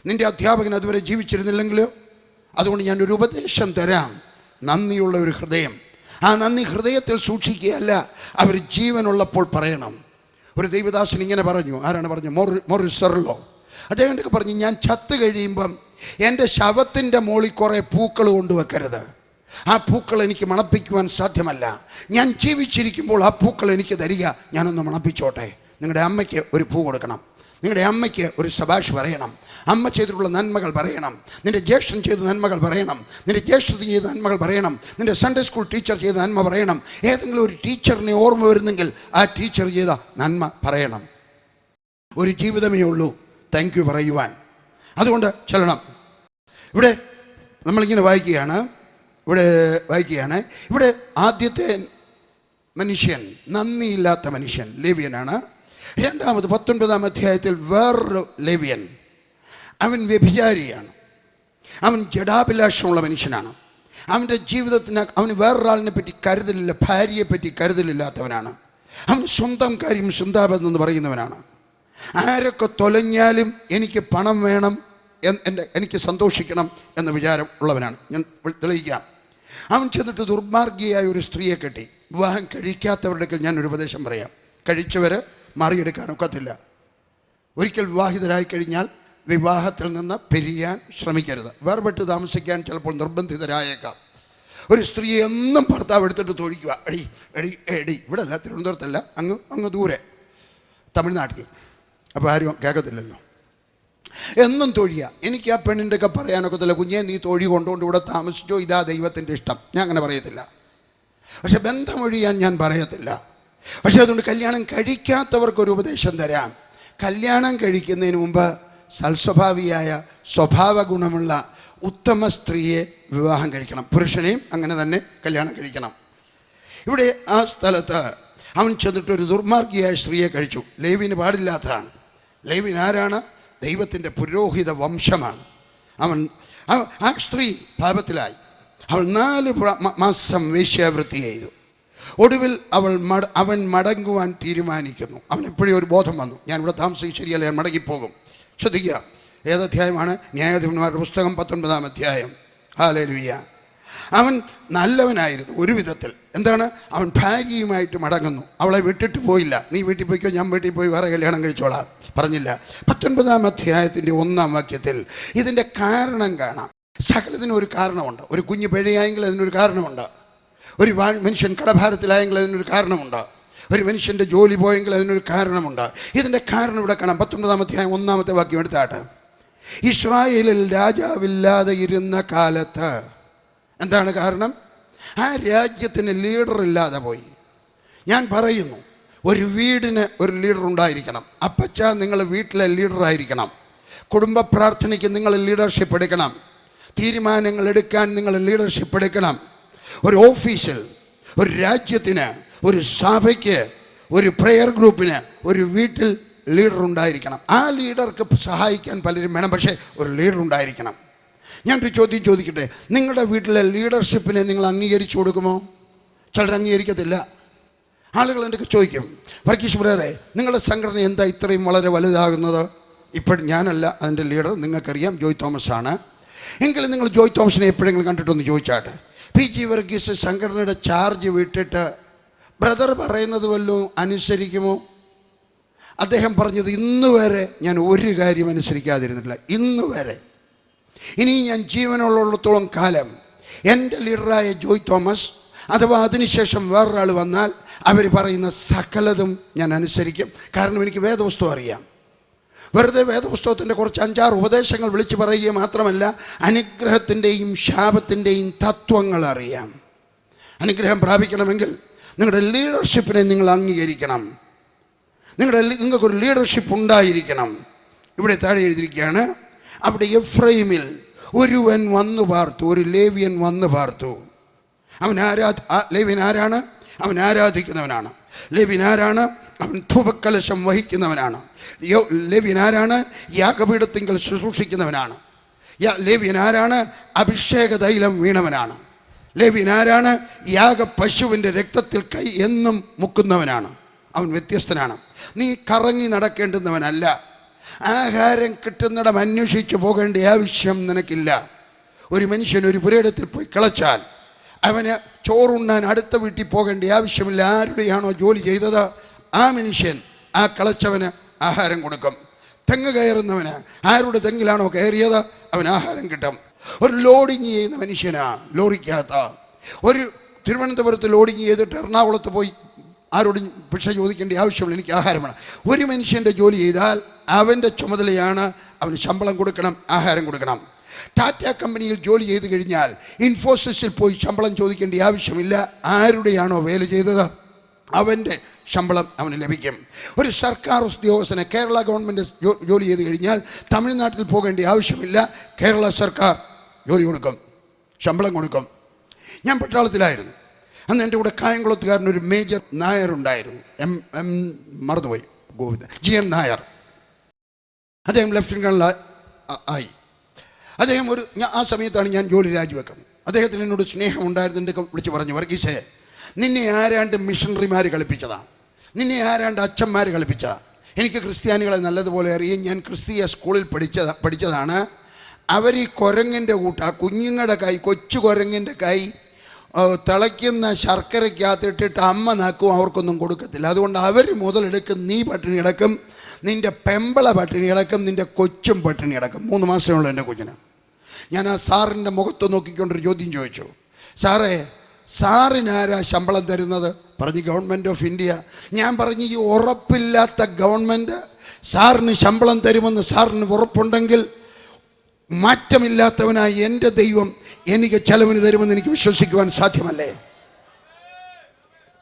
നിൻ്റെ അധ്യാപകൻ അതുവരെ ജീവിച്ചിരുന്നില്ലെങ്കിലോ. അതുകൊണ്ട് ഞാനൊരു ഉപദേശം തരാം. നന്ദിയുള്ള ഒരു ഹൃദയം. ആ നന്ദി ഹൃദയത്തിൽ സൂക്ഷിക്കുകയല്ല, അവർ ജീവനുള്ളപ്പോൾ പറയണം. ഒരു ദൈവദാസൻ ഇങ്ങനെ പറഞ്ഞു. ആരാണ് പറഞ്ഞു? മോറിസ് സെർലോ. അദ്ദേഹം പറഞ്ഞു, ഞാൻ ചത്ത് കഴിയുമ്പം എൻ്റെ ശവത്തിൻ്റെ മുകളിൽ കുറേ പൂക്കൾ കൊണ്ടുവെക്കരുത്. ആ പൂക്കൾ എനിക്ക് മണപ്പിക്കുവാൻ സാധ്യമല്ല. ഞാൻ ജീവിച്ചിരിക്കുമ്പോൾ ആ പൂക്കൾ എനിക്ക് തരിക, ഞാനൊന്ന് മണപ്പിച്ചോട്ടെ. നിങ്ങളുടെ അമ്മയ്ക്ക് ഒരു പൂ കൊടുക്കണം. നിങ്ങളുടെ അമ്മയ്ക്ക് ഒരു ശബാഷ് പറയണം. അമ്മ ചെയ്തിട്ടുള്ള നന്മകൾ പറയണം. നിൻ്റെ ജ്യേഷ്ഠൻ ചെയ്ത നന്മകൾ പറയണം. നിൻ്റെ ജ്യേഷ്ഠത്തി ചെയ്ത നന്മകൾ പറയണം. നിൻ്റെ സൺഡേ സ്കൂൾ ടീച്ചർ ചെയ്ത നന്മ പറയണം. ഏതെങ്കിലും ഒരു ടീച്ചറിനെ ഓർമ്മ വരുന്നെങ്കിൽ ആ ടീച്ചർ ചെയ്ത നന്മ പറയണം. ഒരു ജീവിതമേ ഉള്ളൂ താങ്ക് യു പറയുവാൻ. അതുകൊണ്ട് ചെല്ലണം. ഇവിടെ നമ്മളിങ്ങനെ വായിക്കുകയാണ്. ഇവിടെ ആദ്യത്തെ മനുഷ്യൻ നന്ദിയില്ലാത്ത മനുഷ്യൻ ലേവ്യനാണ്. രണ്ടാമത് 19-ാം അധ്യായത്തിൽ വേറൊരു ലേവ്യൻ. അവൻ വ്യഭിചാരിയാണ്. അവൻ ജഡാഭിലാഷമുള്ള മനുഷ്യനാണ്. അവൻ്റെ ജീവിതത്തിന് അവന് വേറൊരാളിനെ പറ്റി കരുതലില്ല, ഭാര്യയെ പറ്റി കരുതലില്ലാത്തവനാണ്. അവന് സ്വന്തം കാര്യം ചിന്താപെന്ന് പറയുന്നവനാണ്. ആരൊക്കെ തൊലഞ്ഞാലും എനിക്ക് പണം വേണം, എനിക്ക് സന്തോഷിക്കണം എന്ന വിചാരം ഉള്ളവനാണ്. ഞാൻ തെളിയിക്കാം. അവൻ ചെന്നിട്ട് ദുർമാർഗിയായ ഒരു സ്ത്രീയെ കെട്ടി. വിവാഹം കഴിക്കാത്തവരുടെ ഞാനൊരു ഉപദേശം പറയാം. കഴിച്ചവർ മാറിയെടുക്കാനൊക്കത്തില്ല. ഒരിക്കൽ വിവാഹിതരായി കഴിഞ്ഞാൽ വിവാഹത്തിൽ നിന്ന് പിരിയാൻ ശ്രമിക്കരുത്. വേർപെട്ട് താമസിക്കാൻ ചിലപ്പോൾ നിർബന്ധിതരായേക്കാം. ഒരു സ്ത്രീയെ എന്നും ഭർത്താവ് എടുത്തിട്ട് തൊഴിക്കുക. എടി ഇവിടെ അല്ല, തിരുവനന്തപുരത്തല്ല, അങ്ങ് ദൂരെ തമിഴ്നാട്ടിൽ. അപ്പോൾ ആരും കേൾക്കത്തില്ലല്ലോ. എന്നും തൊഴിയുക. എനിക്ക് ആ പെണ്ണിൻ്റെ ഒക്കെ പറയാനൊക്കത്തില്ല, കുഞ്ഞെ നീ തൊഴി കൊണ്ടുകൊണ്ട് ഇവിടെ താമസിച്ചോ, ഇതാ ദൈവത്തിൻ്റെ ഇഷ്ടം. ഞാൻ അങ്ങനെ പറയത്തില്ല. പക്ഷെ ബന്ധമൊഴിയാൻ ഞാൻ പറയത്തില്ല. പക്ഷെ അതുകൊണ്ട് കല്യാണം കഴിക്കാത്തവർക്കൊരു ഉപദേശം തരാം. കല്യാണം കഴിക്കുന്നതിന് മുമ്പ് സൽസ്വഭാവിയായ സ്വഭാവ ഗുണമുള്ള ഉത്തമ സ്ത്രീയെ വിവാഹം കഴിക്കണം. പുരുഷനെയും അങ്ങനെ തന്നെ കല്യാണം കഴിക്കണം. ഇവിടെ ആ സ്ഥലത്ത് അവൻ ചെന്നിട്ടൊരു ദുർമാർഗിയായ സ്ത്രീയെ കഴിച്ചു. ലേവ്യന് പാടില്ലാത്തതാണ്. ലേവ്യൻ ആരാണ്? ദൈവത്തിൻ്റെ പുരോഹിത വംശമാണ്. ആ സ്ത്രീ പാപത്തിലായി. അവൾ 4 മാസം വേശ്യാവൃത്തി ചെയ്തു. ഒടുവിൽ അവൻ മടങ്ങുവാൻ തീരുമാനിക്കുന്നു. അവൻ എപ്പോഴും ഒരു ബോധം വന്നു, ഞാൻ ഇവിടെ താമസിക്കുക ശരിയല്ല, ഞാൻ മടങ്ങിപ്പോകും. ശ്രദ്ധിക്കുക, ഏതധ്യായമാണ്? ന്യായാധിപന്മാരുടെ പുസ്തകം 19-ാം അധ്യായം. ഹല്ലേലൂയ. അവൻ നല്ലവനായിരുന്നു ഒരു വിധത്തിൽ. എന്താണ്? അവൻ ഭാര്യയുമായിട്ട് മടങ്ങുന്നു. അവളെ വിട്ടിട്ട് പോയില്ല. നീ വീട്ടിൽ പോയിക്കോ, ഞാൻ വീട്ടിൽ പോയി വേറെ കല്യാണം കഴിച്ചോളാം പറഞ്ഞില്ല. 19-ാം അധ്യായത്തിൻ്റെ 1-ാം വാക്യത്തിൽ ഇതിൻ്റെ കാരണം കാണാം. സകലത്തിനും ഒരു കാരണമുണ്ട്. ഒരു കുഞ്ഞ് പിഴയായെങ്കിൽ അതിനൊരു കാരണമുണ്ട്. ഒരു മനുഷ്യൻ കടഭാരത്തിലായെങ്കിൽ അതിനൊരു കാരണമുണ്ട്. ഒരു മനുഷ്യൻ്റെ ജോലി പോയെങ്കിൽ അതിനൊരു കാരണമുണ്ട്. ഇതിൻ്റെ കാരണം ഇവിടെ കാണാം. 19-ാം അധ്യായം 1-ാമത്തെ വാക്യം എടുത്താട്ടെ. ഇസ്രായേലിൽ രാജാവില്ലാതെ ഇരുന്ന കാലത്ത് എന്താണ് കാരണം? ആ രാജ്യത്തിന് ലീഡർ ഇല്ലാതെ പോയി. ഞാൻ പറയുന്നു, ഒരു വീടിന് ഒരു ലീഡർ ഉണ്ടായിരിക്കണം. അപ്പച്ച, നിങ്ങൾ വീട്ടിലെ ലീഡറായിരിക്കണം. കുടുംബ പ്രാർത്ഥനയ്ക്ക് നിങ്ങൾ ലീഡർഷിപ്പ് എടുക്കണം. തീരുമാനങ്ങൾ എടുക്കാൻ നിങ്ങൾ ലീഡർഷിപ്പ് എടുക്കണം. ഒരു ഓഫീസിൽ, ഒരു രാജ്യത്തിന്, ഒരു സഭയ്ക്ക്, ഒരു പ്രെയർ ഗ്രൂപ്പിന്, ഒരു വീട്ടിൽ ലീഡർ ഉണ്ടായിരിക്കണം. ആ ലീഡർക്ക് സഹായിക്കാൻ പലരും വേണം, പക്ഷേ ഒരു ലീഡർ ഉണ്ടായിരിക്കണം. ഞാനൊരു ചോദ്യം ചോദിക്കട്ടെ, നിങ്ങളുടെ വീട്ടിലെ ലീഡർഷിപ്പിനെ നിങ്ങൾ അംഗീകരിച്ചു കൊടുക്കുമോ? ചിലർ അംഗീകരിക്കത്തില്ല. ആളുകൾ എൻ്റെ ചോദിക്കും, വർഗീസ് ബ്രദറെ, നിങ്ങളുടെ സംഘടന എന്താ ഇത്രയും വളരെ വലുതാകുന്നത്? ഇപ്പോൾ ഞാനല്ല അതിൻ്റെ ലീഡർ, നിങ്ങൾക്കറിയാം, ജോയ് തോമസ് ആണ്. എങ്കിലും നിങ്ങൾ ജോയ് തോമസിനെ എപ്പോഴെങ്കിലും കണ്ടിട്ടൊന്ന് ചോദിച്ചാട്ടെ. PG വർഗീസ് സംഘടനയുടെ ചാർജ് വിട്ടിട്ട് ബ്രദർ പറയുന്നത് വല്ലതും അനുസരിക്കുമോ? അദ്ദേഹം പറഞ്ഞത് ഇന്ന് വരെ ഞാൻ ഒരു കാര്യം അനുസരിക്കാതിരുന്നിട്ടില്ല, ഇന്ന് വരെ. ഇനി ഞാൻ ജീവനുള്ളിടത്തോളം കാലം എൻ്റെ ലീഡറായ ജോയ് തോമസ് അഥവാ അതിനുശേഷം വേറൊരാൾ വന്നാൽ അവർ പറയുന്ന സകലതും ഞാൻ അനുസരിക്കും. കാരണം എനിക്ക് വേദപുസ്തകം അറിയാം. വെറുതെ വേദപുസ്തകത്തിൻ്റെ കുറച്ച് 5-6 ഉപദേശങ്ങൾ വിളിച്ചു പറയുക മാത്രമല്ല, അനുഗ്രഹത്തിൻ്റെയും ശാപത്തിൻ്റെയും തത്വങ്ങൾ അറിയാം. അനുഗ്രഹം പ്രാപിക്കണമെങ്കിൽ നിങ്ങളുടെ ലീഡർഷിപ്പിനെ നിങ്ങൾ അംഗീകരിക്കണം. നിങ്ങൾക്കൊരു ലീഡർഷിപ്പ് ഉണ്ടായിരിക്കണം. ഇവിടെ താഴെ എഴുതിയിരിക്കുകയാണ്, അവിടെ എഫ്രൈമിൽ ഒരുവൻ വന്നു പാർത്തു, ഒരു ലേവ്യൻ വന്നു പാർത്തു. ലേവ്യൻ ആരാണ്? അവൻ ആരാധിക്കുന്നവനാണ്. ലേവ്യൻ ആരാണ്? അവൻ ധൂപക്കലശം വഹിക്കുന്നവനാണ്. ലേവ്യൻ ആരാണ്? യാഗപീഠത്തിങ്കൽ ശുശ്രൂഷിക്കുന്നവനാണ്. ലേവ്യൻ ആരാണ്? അഭിഷേക തൈലം വീണവനാണ്. ലേവ്യൻ ആരാണ്? യാഗ പശുവിൻ്റെ രക്തത്തിൽ കൈ എന്നും മുക്കുന്നവനാണ്. അവൻ വ്യത്യസ്തനാണ്. നീ കറങ്ങി നടക്കേണ്ടുന്നവനല്ല. ആഹാരം കിട്ടുന്നിടം അന്വേഷിച്ച് പോകേണ്ട ആവശ്യം നിനക്കില്ല. ഒരു മനുഷ്യൻ ഒരു പുരയിടത്തിൽ പോയി കിളച്ചാൽ അവന് ചോറുണ്ണാൻ അടുത്ത വീട്ടിൽ പോകേണ്ട ആവശ്യമില്ല. ആരുടെയാണോ ജോലി ചെയ്തത് ആ മനുഷ്യൻ ആ കിളച്ചവന് ആഹാരം കൊടുക്കും. തെങ്ങ് കയറുന്നവന് ആരുടെ തെങ്ങിലാണോ കയറിയത് അവൻ ആഹാരം കിട്ടും. ഒരു ലോഡിങ് ചെയ്യുന്ന മനുഷ്യനാ ലോറിക്കകത്ത. ഒരു തിരുവനന്തപുരത്ത് ലോഡിങ് ചെയ്തിട്ട് എറണാകുളത്ത് പോയി ആരോടും ഭിക്ഷ ചോദിക്കേണ്ട ആവശ്യമില്ല, എനിക്ക് ആഹാരം വേണം. ഒരു മനുഷ്യൻ്റെ ജോലി ചെയ്താൽ അവൻ്റെ ചുമതലയാണ് അവന് ശമ്പളം കൊടുക്കണം, ആഹാരം കൊടുക്കണം. ടാറ്റ കമ്പനിയിൽ ജോലി ചെയ്ത് കഴിഞ്ഞാൽ ഇൻഫോസിസിൽ പോയി ശമ്പളം ചോദിക്കേണ്ട ആവശ്യമില്ല. ആരുടെയാണോ വേല ചെയ്തത് അവൻ്റെ ശമ്പളം അവന് ലഭിക്കും. ഒരു സർക്കാർ ഉദ്യോഗസ്ഥന് കേരള ഗവൺമെൻറ് ജോലി ചെയ്ത് കഴിഞ്ഞാൽ തമിഴ്നാട്ടിൽ പോകേണ്ട ആവശ്യമില്ല. കേരള സർക്കാർ ജോലി കൊടുക്കും, ശമ്പളം കൊടുക്കും. ഞാൻ പട്ടാളത്തിലായിരുന്നു. അന്ന് എൻ്റെ കൂടെ കായംകുളത്തുകാരനൊരു മേജർ നായർ ഉണ്ടായിരുന്നു. മറന്നുപോയി, GN നായർ. അദ്ദേഹം ലെഫ്റ്റനൻ്റ് കേണൽ ആയി. അദ്ദേഹം ആ സമയത്താണ് ഞാൻ ജോലി രാജിവെക്കുന്നത്. അദ്ദേഹത്തിന് എന്നോട് സ്നേഹമുണ്ടായിരുന്നു. എൻ്റെ വിളിച്ച് പറഞ്ഞു, വർഗീസേ, നിന്നെ ആരാണ്ട് മിഷണറിമാർ കളിപ്പിച്ചതാണ്, നിന്നെ ആരാണ്ട് അച്ഛന്മാർ കളിപ്പിച്ചതാണ്. എനിക്ക് ക്രിസ്ത്യാനികളെ നല്ലതുപോലെ അറിയാം. ഞാൻ ക്രിസ്തീയ സ്കൂളിൽ പഠിച്ചതാണ്. അവർ ഈ കുരങ്ങിൻ്റെ കുഞ്ഞുങ്ങളുടെ കൈ, കൊച്ചു കുരങ്ങിൻ്റെ കൈ തിളയ്ക്കുന്ന ശർക്കരയ്ക്കകത്തിട്ടിട്ട് അമ്മ നാക്കും, അവർക്കൊന്നും കൊടുക്കത്തില്ല. അതുകൊണ്ട് അവർ മുതലെടുക്കും. നീ പട്ടിണി കിടക്കും, നിൻ്റെ പെമ്പള പട്ടിണി കിടക്കും, നിൻ്റെ കൊച്ചും പട്ടിണി കിടക്കും. 3 മാസമുള്ള എൻ്റെ കൊച്ചിന്. ഞാൻ ആ സാറിൻ്റെ മുഖത്ത് നോക്കിക്കൊണ്ടൊരു ചോദ്യം ചോദിച്ചു, സാറേ, സാറിനാരാ ശമ്പളം തരുന്നത്? പറഞ്ഞു, ഗവൺമെൻറ് ഓഫ് ഇന്ത്യ. ഞാൻ പറഞ്ഞു, ഈ ഉറപ്പില്ലാത്ത ഗവൺമെൻറ് സാറിന് ശമ്പളം തരുമെന്ന് സാറിന് ഉറപ്പുണ്ടെങ്കിൽ മാറ്റമില്ലാത്തവനായി എൻ്റെ ദൈവം എനിക്ക് ചെലവിന് തരുമെന്ന് എനിക്ക് വിശ്വസിക്കുവാൻ സാധ്യമല്ലേ?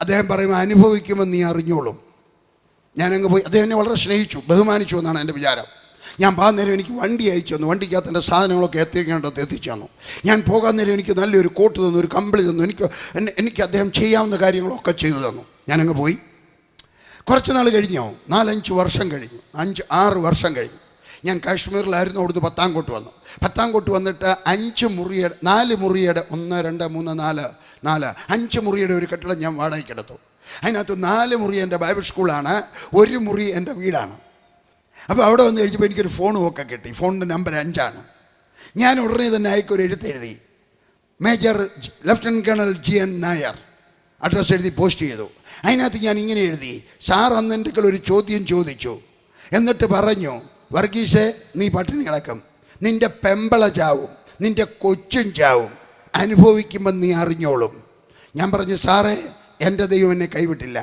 അദ്ദേഹം പറയുമ്പോൾ അനുഭവിക്കുമെന്ന് നീ അറിഞ്ഞോളും. ഞാനങ്ങ് പോയി. അദ്ദേഹം എന്നെ വളരെ സ്നേഹിച്ചു, ബഹുമാനിച്ചു എന്നാണ് എൻ്റെ വിചാരം. ഞാൻ പോകാൻ നേരം എനിക്ക് വണ്ടി അയച്ചു തന്നു. വണ്ടിക്കകത്ത് എൻ്റെ സാധനങ്ങളൊക്കെ എത്തിക്കേണ്ടത് എത്തിച്ചു തന്നു. ഞാൻ പോകാൻ നേരം എനിക്ക് നല്ലൊരു കോട്ട് തന്നു, ഒരു കമ്പിളി തന്നു. എനിക്ക് അദ്ദേഹം ചെയ്യാവുന്ന കാര്യങ്ങളൊക്കെ ചെയ്തു തന്നു. ഞാനങ്ങ് പോയി. കുറച്ച് നാൾ കഴിഞ്ഞോ, 4-5 വർഷം കഴിഞ്ഞു, 5-6 വർഷം കഴിഞ്ഞു. ഞാൻ കാശ്മീരിലായിരുന്നു. അവിടുന്ന് പത്താംകോട്ട് വന്നു. പത്താംകോട്ട് വന്നിട്ട് 4 മുറിയുടെ 1, 2, 3, 5 മുറിയുടെ ഒരു കെട്ടിടം ഞാൻ വാടകയ്ക്കെടുത്തു. അതിനകത്ത് 4 മുറി എൻ്റെ ബൈബിൾ സ്കൂളാണ്, 1 മുറി എൻ്റെ വീടാണ്. അപ്പോൾ അവിടെ വന്ന് കഴിച്ചപ്പോൾ എനിക്കൊരു ഫോണും ഒക്കെ കിട്ടി. ഫോണിൻ്റെ നമ്പർ 5ആണ്. ഞാൻ ഉടനെ തന്നെ അയക്കൊരു എഴുത്തെഴുതി, major lieutenant colonel GN Nair, address എഴുതി പോസ്റ്റ് ചെയ്തു. അതിനകത്ത് ഞാൻ ഇങ്ങനെ എഴുതി, സാർ അന്ന് എൻ്റെ ഒരു ചോദ്യം ചോദിച്ചു, എന്നിട്ട് പറഞ്ഞു, വർഗീസേ നീ പട്ടിണി കിടക്കും, നിൻ്റെ പെമ്പള ചാവും, നിൻ്റെ കൊച്ചും ചാവും, അനുഭവിക്കുമ്പോൾ നീ അറിഞ്ഞോളും. ഞാൻ പറഞ്ഞു, സാറേ എൻ്റെ ദൈവം എന്നെ കൈവിട്ടില്ല,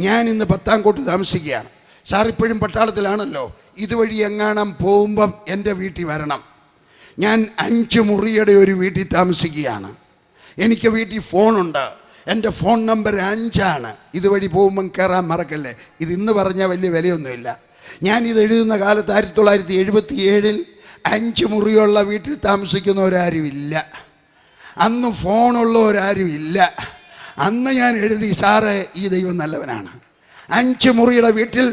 ഞാൻ ഇന്ന് പത്താംകോട്ട് താമസിക്കുകയാണ്, സാർ ഇപ്പോഴും പട്ടാളത്തിലാണല്ലോ, ഇതുവഴി എങ്ങാണം പോകുമ്പം എൻ്റെ വീട്ടിൽ വരണം. ഞാൻ 5 മുറിയുടെ ഒരു വീട്ടിൽ താമസിക്കുകയാണ്, എനിക്ക് വീട്ടിൽ ഫോണുണ്ട്, എൻ്റെ ഫോൺ നമ്പർ 5ആണ്, ഇതുവഴി പോകുമ്പം കയറാൻ മറക്കല്ലേ. ഇത് ഇന്ന് പറഞ്ഞാൽ വലിയ വിലയൊന്നുമില്ല. ഞാനിത് എഴുതുന്ന കാലത്ത് 1977 5 മുറിയുള്ള വീട്ടിൽ താമസിക്കുന്നവരാരുമില്ല, അന്ന് ഫോണുള്ളവരാരുമില്ല. അന്ന് ഞാൻ എഴുതി, സാറേ ഈ ദൈവം നല്ലവനാണ്, 5 മുറിയുടെ വീട്ടിൽ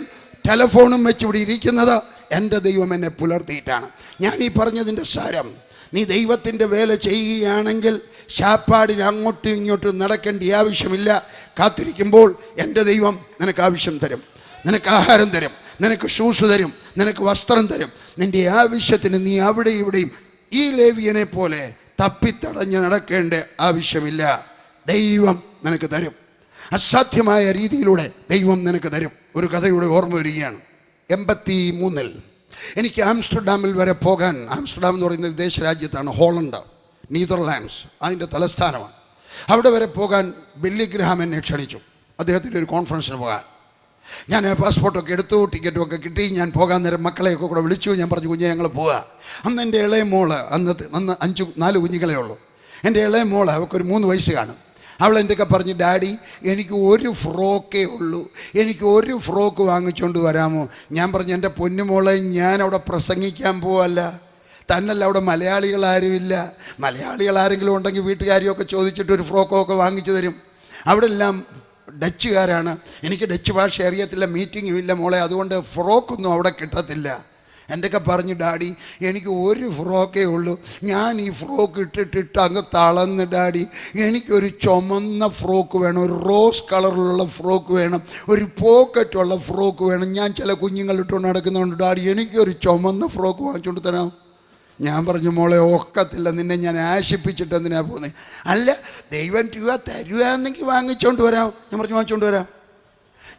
ടെലഫോണും വെച്ച് ഇവിടെ ഇരിക്കുന്നത് എൻ്റെ ദൈവം എന്നെ പുലർത്തിയിട്ടാണ്. ഞാൻ ഈ പറഞ്ഞതിൻ്റെ സാരം, നീ ദൈവത്തിൻ്റെ വേല ചെയ്യുകയാണെങ്കിൽ ശാപ്പാടിന് അങ്ങോട്ടും ഇങ്ങോട്ടും നടക്കേണ്ട ആവശ്യമില്ല. കാത്തിരിക്കുമ്പോൾ എൻ്റെ ദൈവം നിനക്ക് ആവശ്യം തരും, നിനക്ക് ആഹാരം തരും, നിനക്ക് ഷൂസ് തരും, നിനക്ക് വസ്ത്രം തരും. നിൻ്റെ ആവശ്യത്തിന് നീ അവിടെ ഇവിടെയും ഈ ലേവിയനെ പോലെ തപ്പിത്തടഞ്ഞ് നടക്കേണ്ട ആവശ്യമില്ല. ദൈവം നിനക്ക് തരും, അസാധ്യമായ രീതിയിലൂടെ ദൈവം നിനക്ക് തരും. ഒരു കഥയുടെ ഓർമ്മ വരികയാണ്. 83 എനിക്ക് ആംസ്റ്റർഡാമിൽ വരെ പോകാൻ, ആംസ്റ്റർഡാം എന്ന് പറയുന്നത് വിദേശ രാജ്യത്താണ്, ഹോളണ്ട്, നീദർലാൻഡ്സ്, അതിൻ്റെ തലസ്ഥാനമാണ്. അവിടെ വരെ പോകാൻ ബില്ലി ഗ്രഹാം എന്നെ ക്ഷണിച്ചു, അദ്ദേഹത്തിൻ്റെ ഒരു കോൺഫറൻസിന് പോകാൻ. ഞാൻ പാസ്പോർട്ടൊക്കെ എടുത്തു, ടിക്കറ്റുമൊക്കെ കിട്ടി. ഞാൻ പോകാൻ നേരം മക്കളെയൊക്കെ കൂടെ വിളിച്ചു. ഞാൻ പറഞ്ഞു, കുഞ്ഞെ ഞങ്ങൾ പോവുക. അന്ന് എൻ്റെ ഇളയ മോള്, അന്ന് 4 കുഞ്ഞുങ്ങളെ ഉള്ളൂ. എൻ്റെ ഇളയ മോള്, അവൾക്കൊരു 3 വയസ്സ് കാണും. അവൾ എൻ്റെയൊക്കെ പറഞ്ഞു, ഡാഡി എനിക്ക് ഒരു ഫ്രോക്കേ ഉള്ളൂ, എനിക്ക് ഒരു ഫ്രോക്ക് വാങ്ങിച്ചുകൊണ്ട് വരാമോ? ഞാൻ പറഞ്ഞു, എൻ്റെ പൊന്നുമോളെ ഞാൻ അവിടെ പ്രസംഗിക്കാൻ പോവല്ല, തന്നല്ല അവിടെ മലയാളികളാരുമില്ല, മലയാളികളാരെങ്കിലും ഉണ്ടെങ്കിൽ വീട്ടുകാരെയൊക്കെ ചോദിച്ചിട്ട് ഒരു ഫ്രോക്കൊക്കെ വാങ്ങിച്ചു തരും. അവിടെ എല്ലാം ഡച്ചുകാരാണ്, എനിക്ക് ഡച്ച് ഭാഷ അറിയത്തില്ല, മീറ്റിങ്ങും ഇല്ല മോളെ, അതുകൊണ്ട് ഫ്രോക്കൊന്നും അവിടെ കിട്ടത്തില്ല. എൻ്റെയൊക്കെ പറഞ്ഞു, ഡാഡി എനിക്ക് ഒരു ഫ്രോക്കേ ഉള്ളൂ, ഞാൻ ഈ ഫ്രോക്ക് ഇട്ടിട്ട് അങ്ങ് തളർന്ന് ഡാഡി, എനിക്കൊരു ചുമന്ന ഫ്രോക്ക് വേണം, ഒരു റോസ് കളറിലുള്ള ഫ്രോക്ക് വേണം, ഒരു പോക്കറ്റുള്ള ഫ്രോക്ക് വേണം, ഞാൻ ചില കുഞ്ഞുങ്ങൾ ഇട്ടുകൊണ്ട് നടക്കുന്നുണ്ട്, ഡാഡി എനിക്കൊരു ചുമന്ന ഫ്രോക്ക് വാങ്ങിച്ചുകൊണ്ട് തരാം. ഞാൻ പറഞ്ഞു, മോളെ ഒക്കത്തില്ല, നിന്നെ ഞാൻ ആശിപ്പിച്ചിട്ട് എന്തിനാ പോകുന്നത്? അല്ല ദൈവം രൂപ തരുവാന്നെങ്കിൽ വാങ്ങിച്ചുകൊണ്ട് വരാം. ഞാൻ പറഞ്ഞു, വാങ്ങിച്ചുകൊണ്ട് വരാം.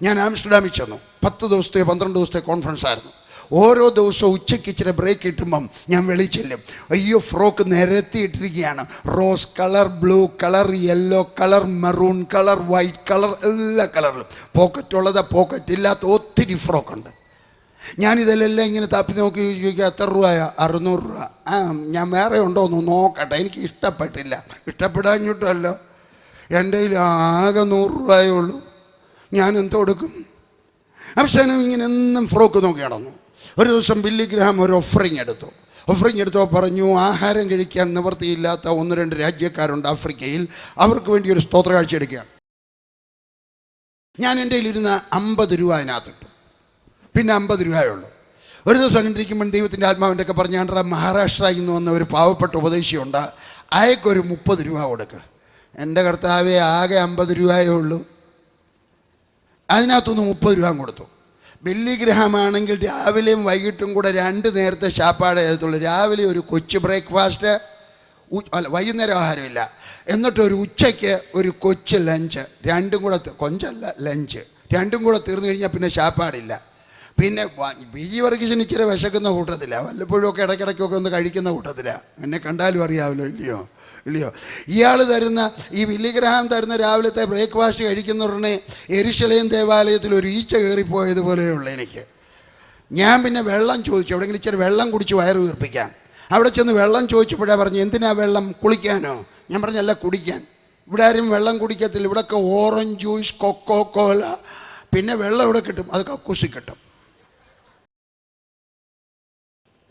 ഞാൻ ആംസ്റ്റർഡാമിൽ ചെന്നു. 10 ദിവസത്തെ 12 ദിവസത്തെ കോൺഫറൻസ് ആയിരുന്നു. ഓരോ ദിവസവും ഉച്ചയ്ക്ക് ഇച്ചിരി ബ്രേക്ക് കിട്ടുമ്പം ഞാൻ വെളിയിൽ ചെല്ലും. അയ്യോ ഫ്രോക്ക് നിരത്തിയിട്ടിരിക്കുകയാണ്, rose colour, blue colour, yellow colour, maroon colour, white colour, എല്ലാ കളറിലും. പോക്കറ്റുള്ളത്, പോക്കറ്റ് ഇല്ലാത്ത ഒത്തിരി ഫ്രോക്കുണ്ട്. ഞാനിതെല്ലാം ഇങ്ങനെ തപ്പി നോക്കി ചോദിക്കുക, എത്ര രൂപയാ? 600 രൂപ. ഞാൻ വേറെ ഉണ്ടോ ഒന്ന് നോക്കട്ടെ, എനിക്ക് ഇഷ്ടപ്പെട്ടില്ല. ഇഷ്ടപ്പെടാഞ്ഞിട്ടല്ലോ, എൻ്റെ കയ്യിൽ ആകെ 100 രൂപയേ ഉള്ളൂ, ഞാൻ എന്തോ കൊടുക്കും? അവസാനം ഇങ്ങനെ എന്നും ഫ്രോക്ക് നോക്കി നടന്നു. ഒരു ദിവസം ബില്ലി ഗ്രഹാം ഒരു ഓഫറിങ് എടുത്തോ പറഞ്ഞു, ആഹാരം കഴിക്കാൻ നിവൃത്തിയില്ലാത്ത 1-2 രാജ്യക്കാരുണ്ട് ആഫ്രിക്കയിൽ, അവർക്ക് വേണ്ടി ഒരു സ്തോത്ര കാഴ്ച എടുക്കുകയാണ്. ഞാൻ എൻ്റെ കയ്യിലിരുന്ന 50 രൂപ അതിനകത്തിട്ടു, പിന്നെ 50 രൂപയുള്ളൂ. ഒരു ദിവസം അങ്ങനെ ഇരിക്കുമ്പോൾ ദൈവത്തിൻ്റെ ആത്മാവിൻ്റെ ഒക്കെ പറഞ്ഞു, ഞാൻ മഹാരാഷ്ട്രയിൽ നിന്ന് വന്ന ഒരു പാവപ്പെട്ട ഉപദേശിയുണ്ട്, അയക്കൊരു 30 രൂപ കൊടുക്കുക. എൻ്റെ കർത്താവേ ആകെ 50 രൂപയേ ഉള്ളൂ. അതിനകത്തൊന്ന് 30 രൂപ കൊടുത്തു. ബില്ലി ഗ്രഹാം ആണെങ്കിൽ രാവിലെയും വൈകിട്ടും കൂടെ 2 നേരത്തെ ശാപ്പാട് ചെയ്തിട്ടുള്ളൂ. രാവിലെ ഒരു കൊച്ചു ബ്രേക്ക്ഫാസ്റ്റ്, വൈകുന്നേരം ആഹാരമില്ല, എന്നിട്ട് ഒരു ഉച്ചയ്ക്ക് ഒരു കൊച്ചു ലഞ്ച്, 2 കൂടെ, കൊഞ്ചല്ല ലഞ്ച്, 2 കൂടെ തീർന്നു കഴിഞ്ഞാൽ പിന്നെ ശാപ്പാടില്ല. പിന്നെ PG വർഗീസിന് ഇച്ചിരി വിശക്കുന്ന കൂട്ടത്തില്ല, വല്ലപ്പോഴും ഒക്കെ ഇടയ്ക്കിടയ്ക്കൊക്കെ ഒന്ന് കഴിക്കുന്ന കൂട്ടത്തില്ല. എന്നെ കണ്ടാലും അറിയാമല്ലോ, ഇല്ലയോ? ഇയാൾ തരുന്ന, ഈ ബില്ലി ഗ്രഹാം തരുന്ന രാവിലത്തെ ബ്രേക്ക്ഫാസ്റ്റ് കഴിക്കുന്നവരുടെ യെരുശലേം ദേവാലയത്തിൽ ഒരു ഈച്ച കയറിപ്പോയതുപോലെയുള്ള എനിക്ക്. ഞാൻ പിന്നെ വെള്ളം ചോദിച്ചു, എവിടെയെങ്കിലും ഇച്ചിരി വെള്ളം കുടിച്ച് വയറ് വീർപ്പിക്കാം. അവിടെ ചെന്ന് വെള്ളം ചോദിച്ചപ്പോഴാണ് പറഞ്ഞു, എന്തിനാ വെള്ളം? കുളിക്കാനോ? ഞാൻ പറഞ്ഞല്ല, കുടിക്കാൻ. ഇവിടെ ആരും വെള്ളം കുടിക്കത്തില്ല, ഇവിടെയൊക്കെ ഓറഞ്ച് ജ്യൂസ്, കൊക്കോ കോല, പിന്നെ വെള്ളം ഇവിടെ കിട്ടും, അത് കക്കൂസി കിട്ടും.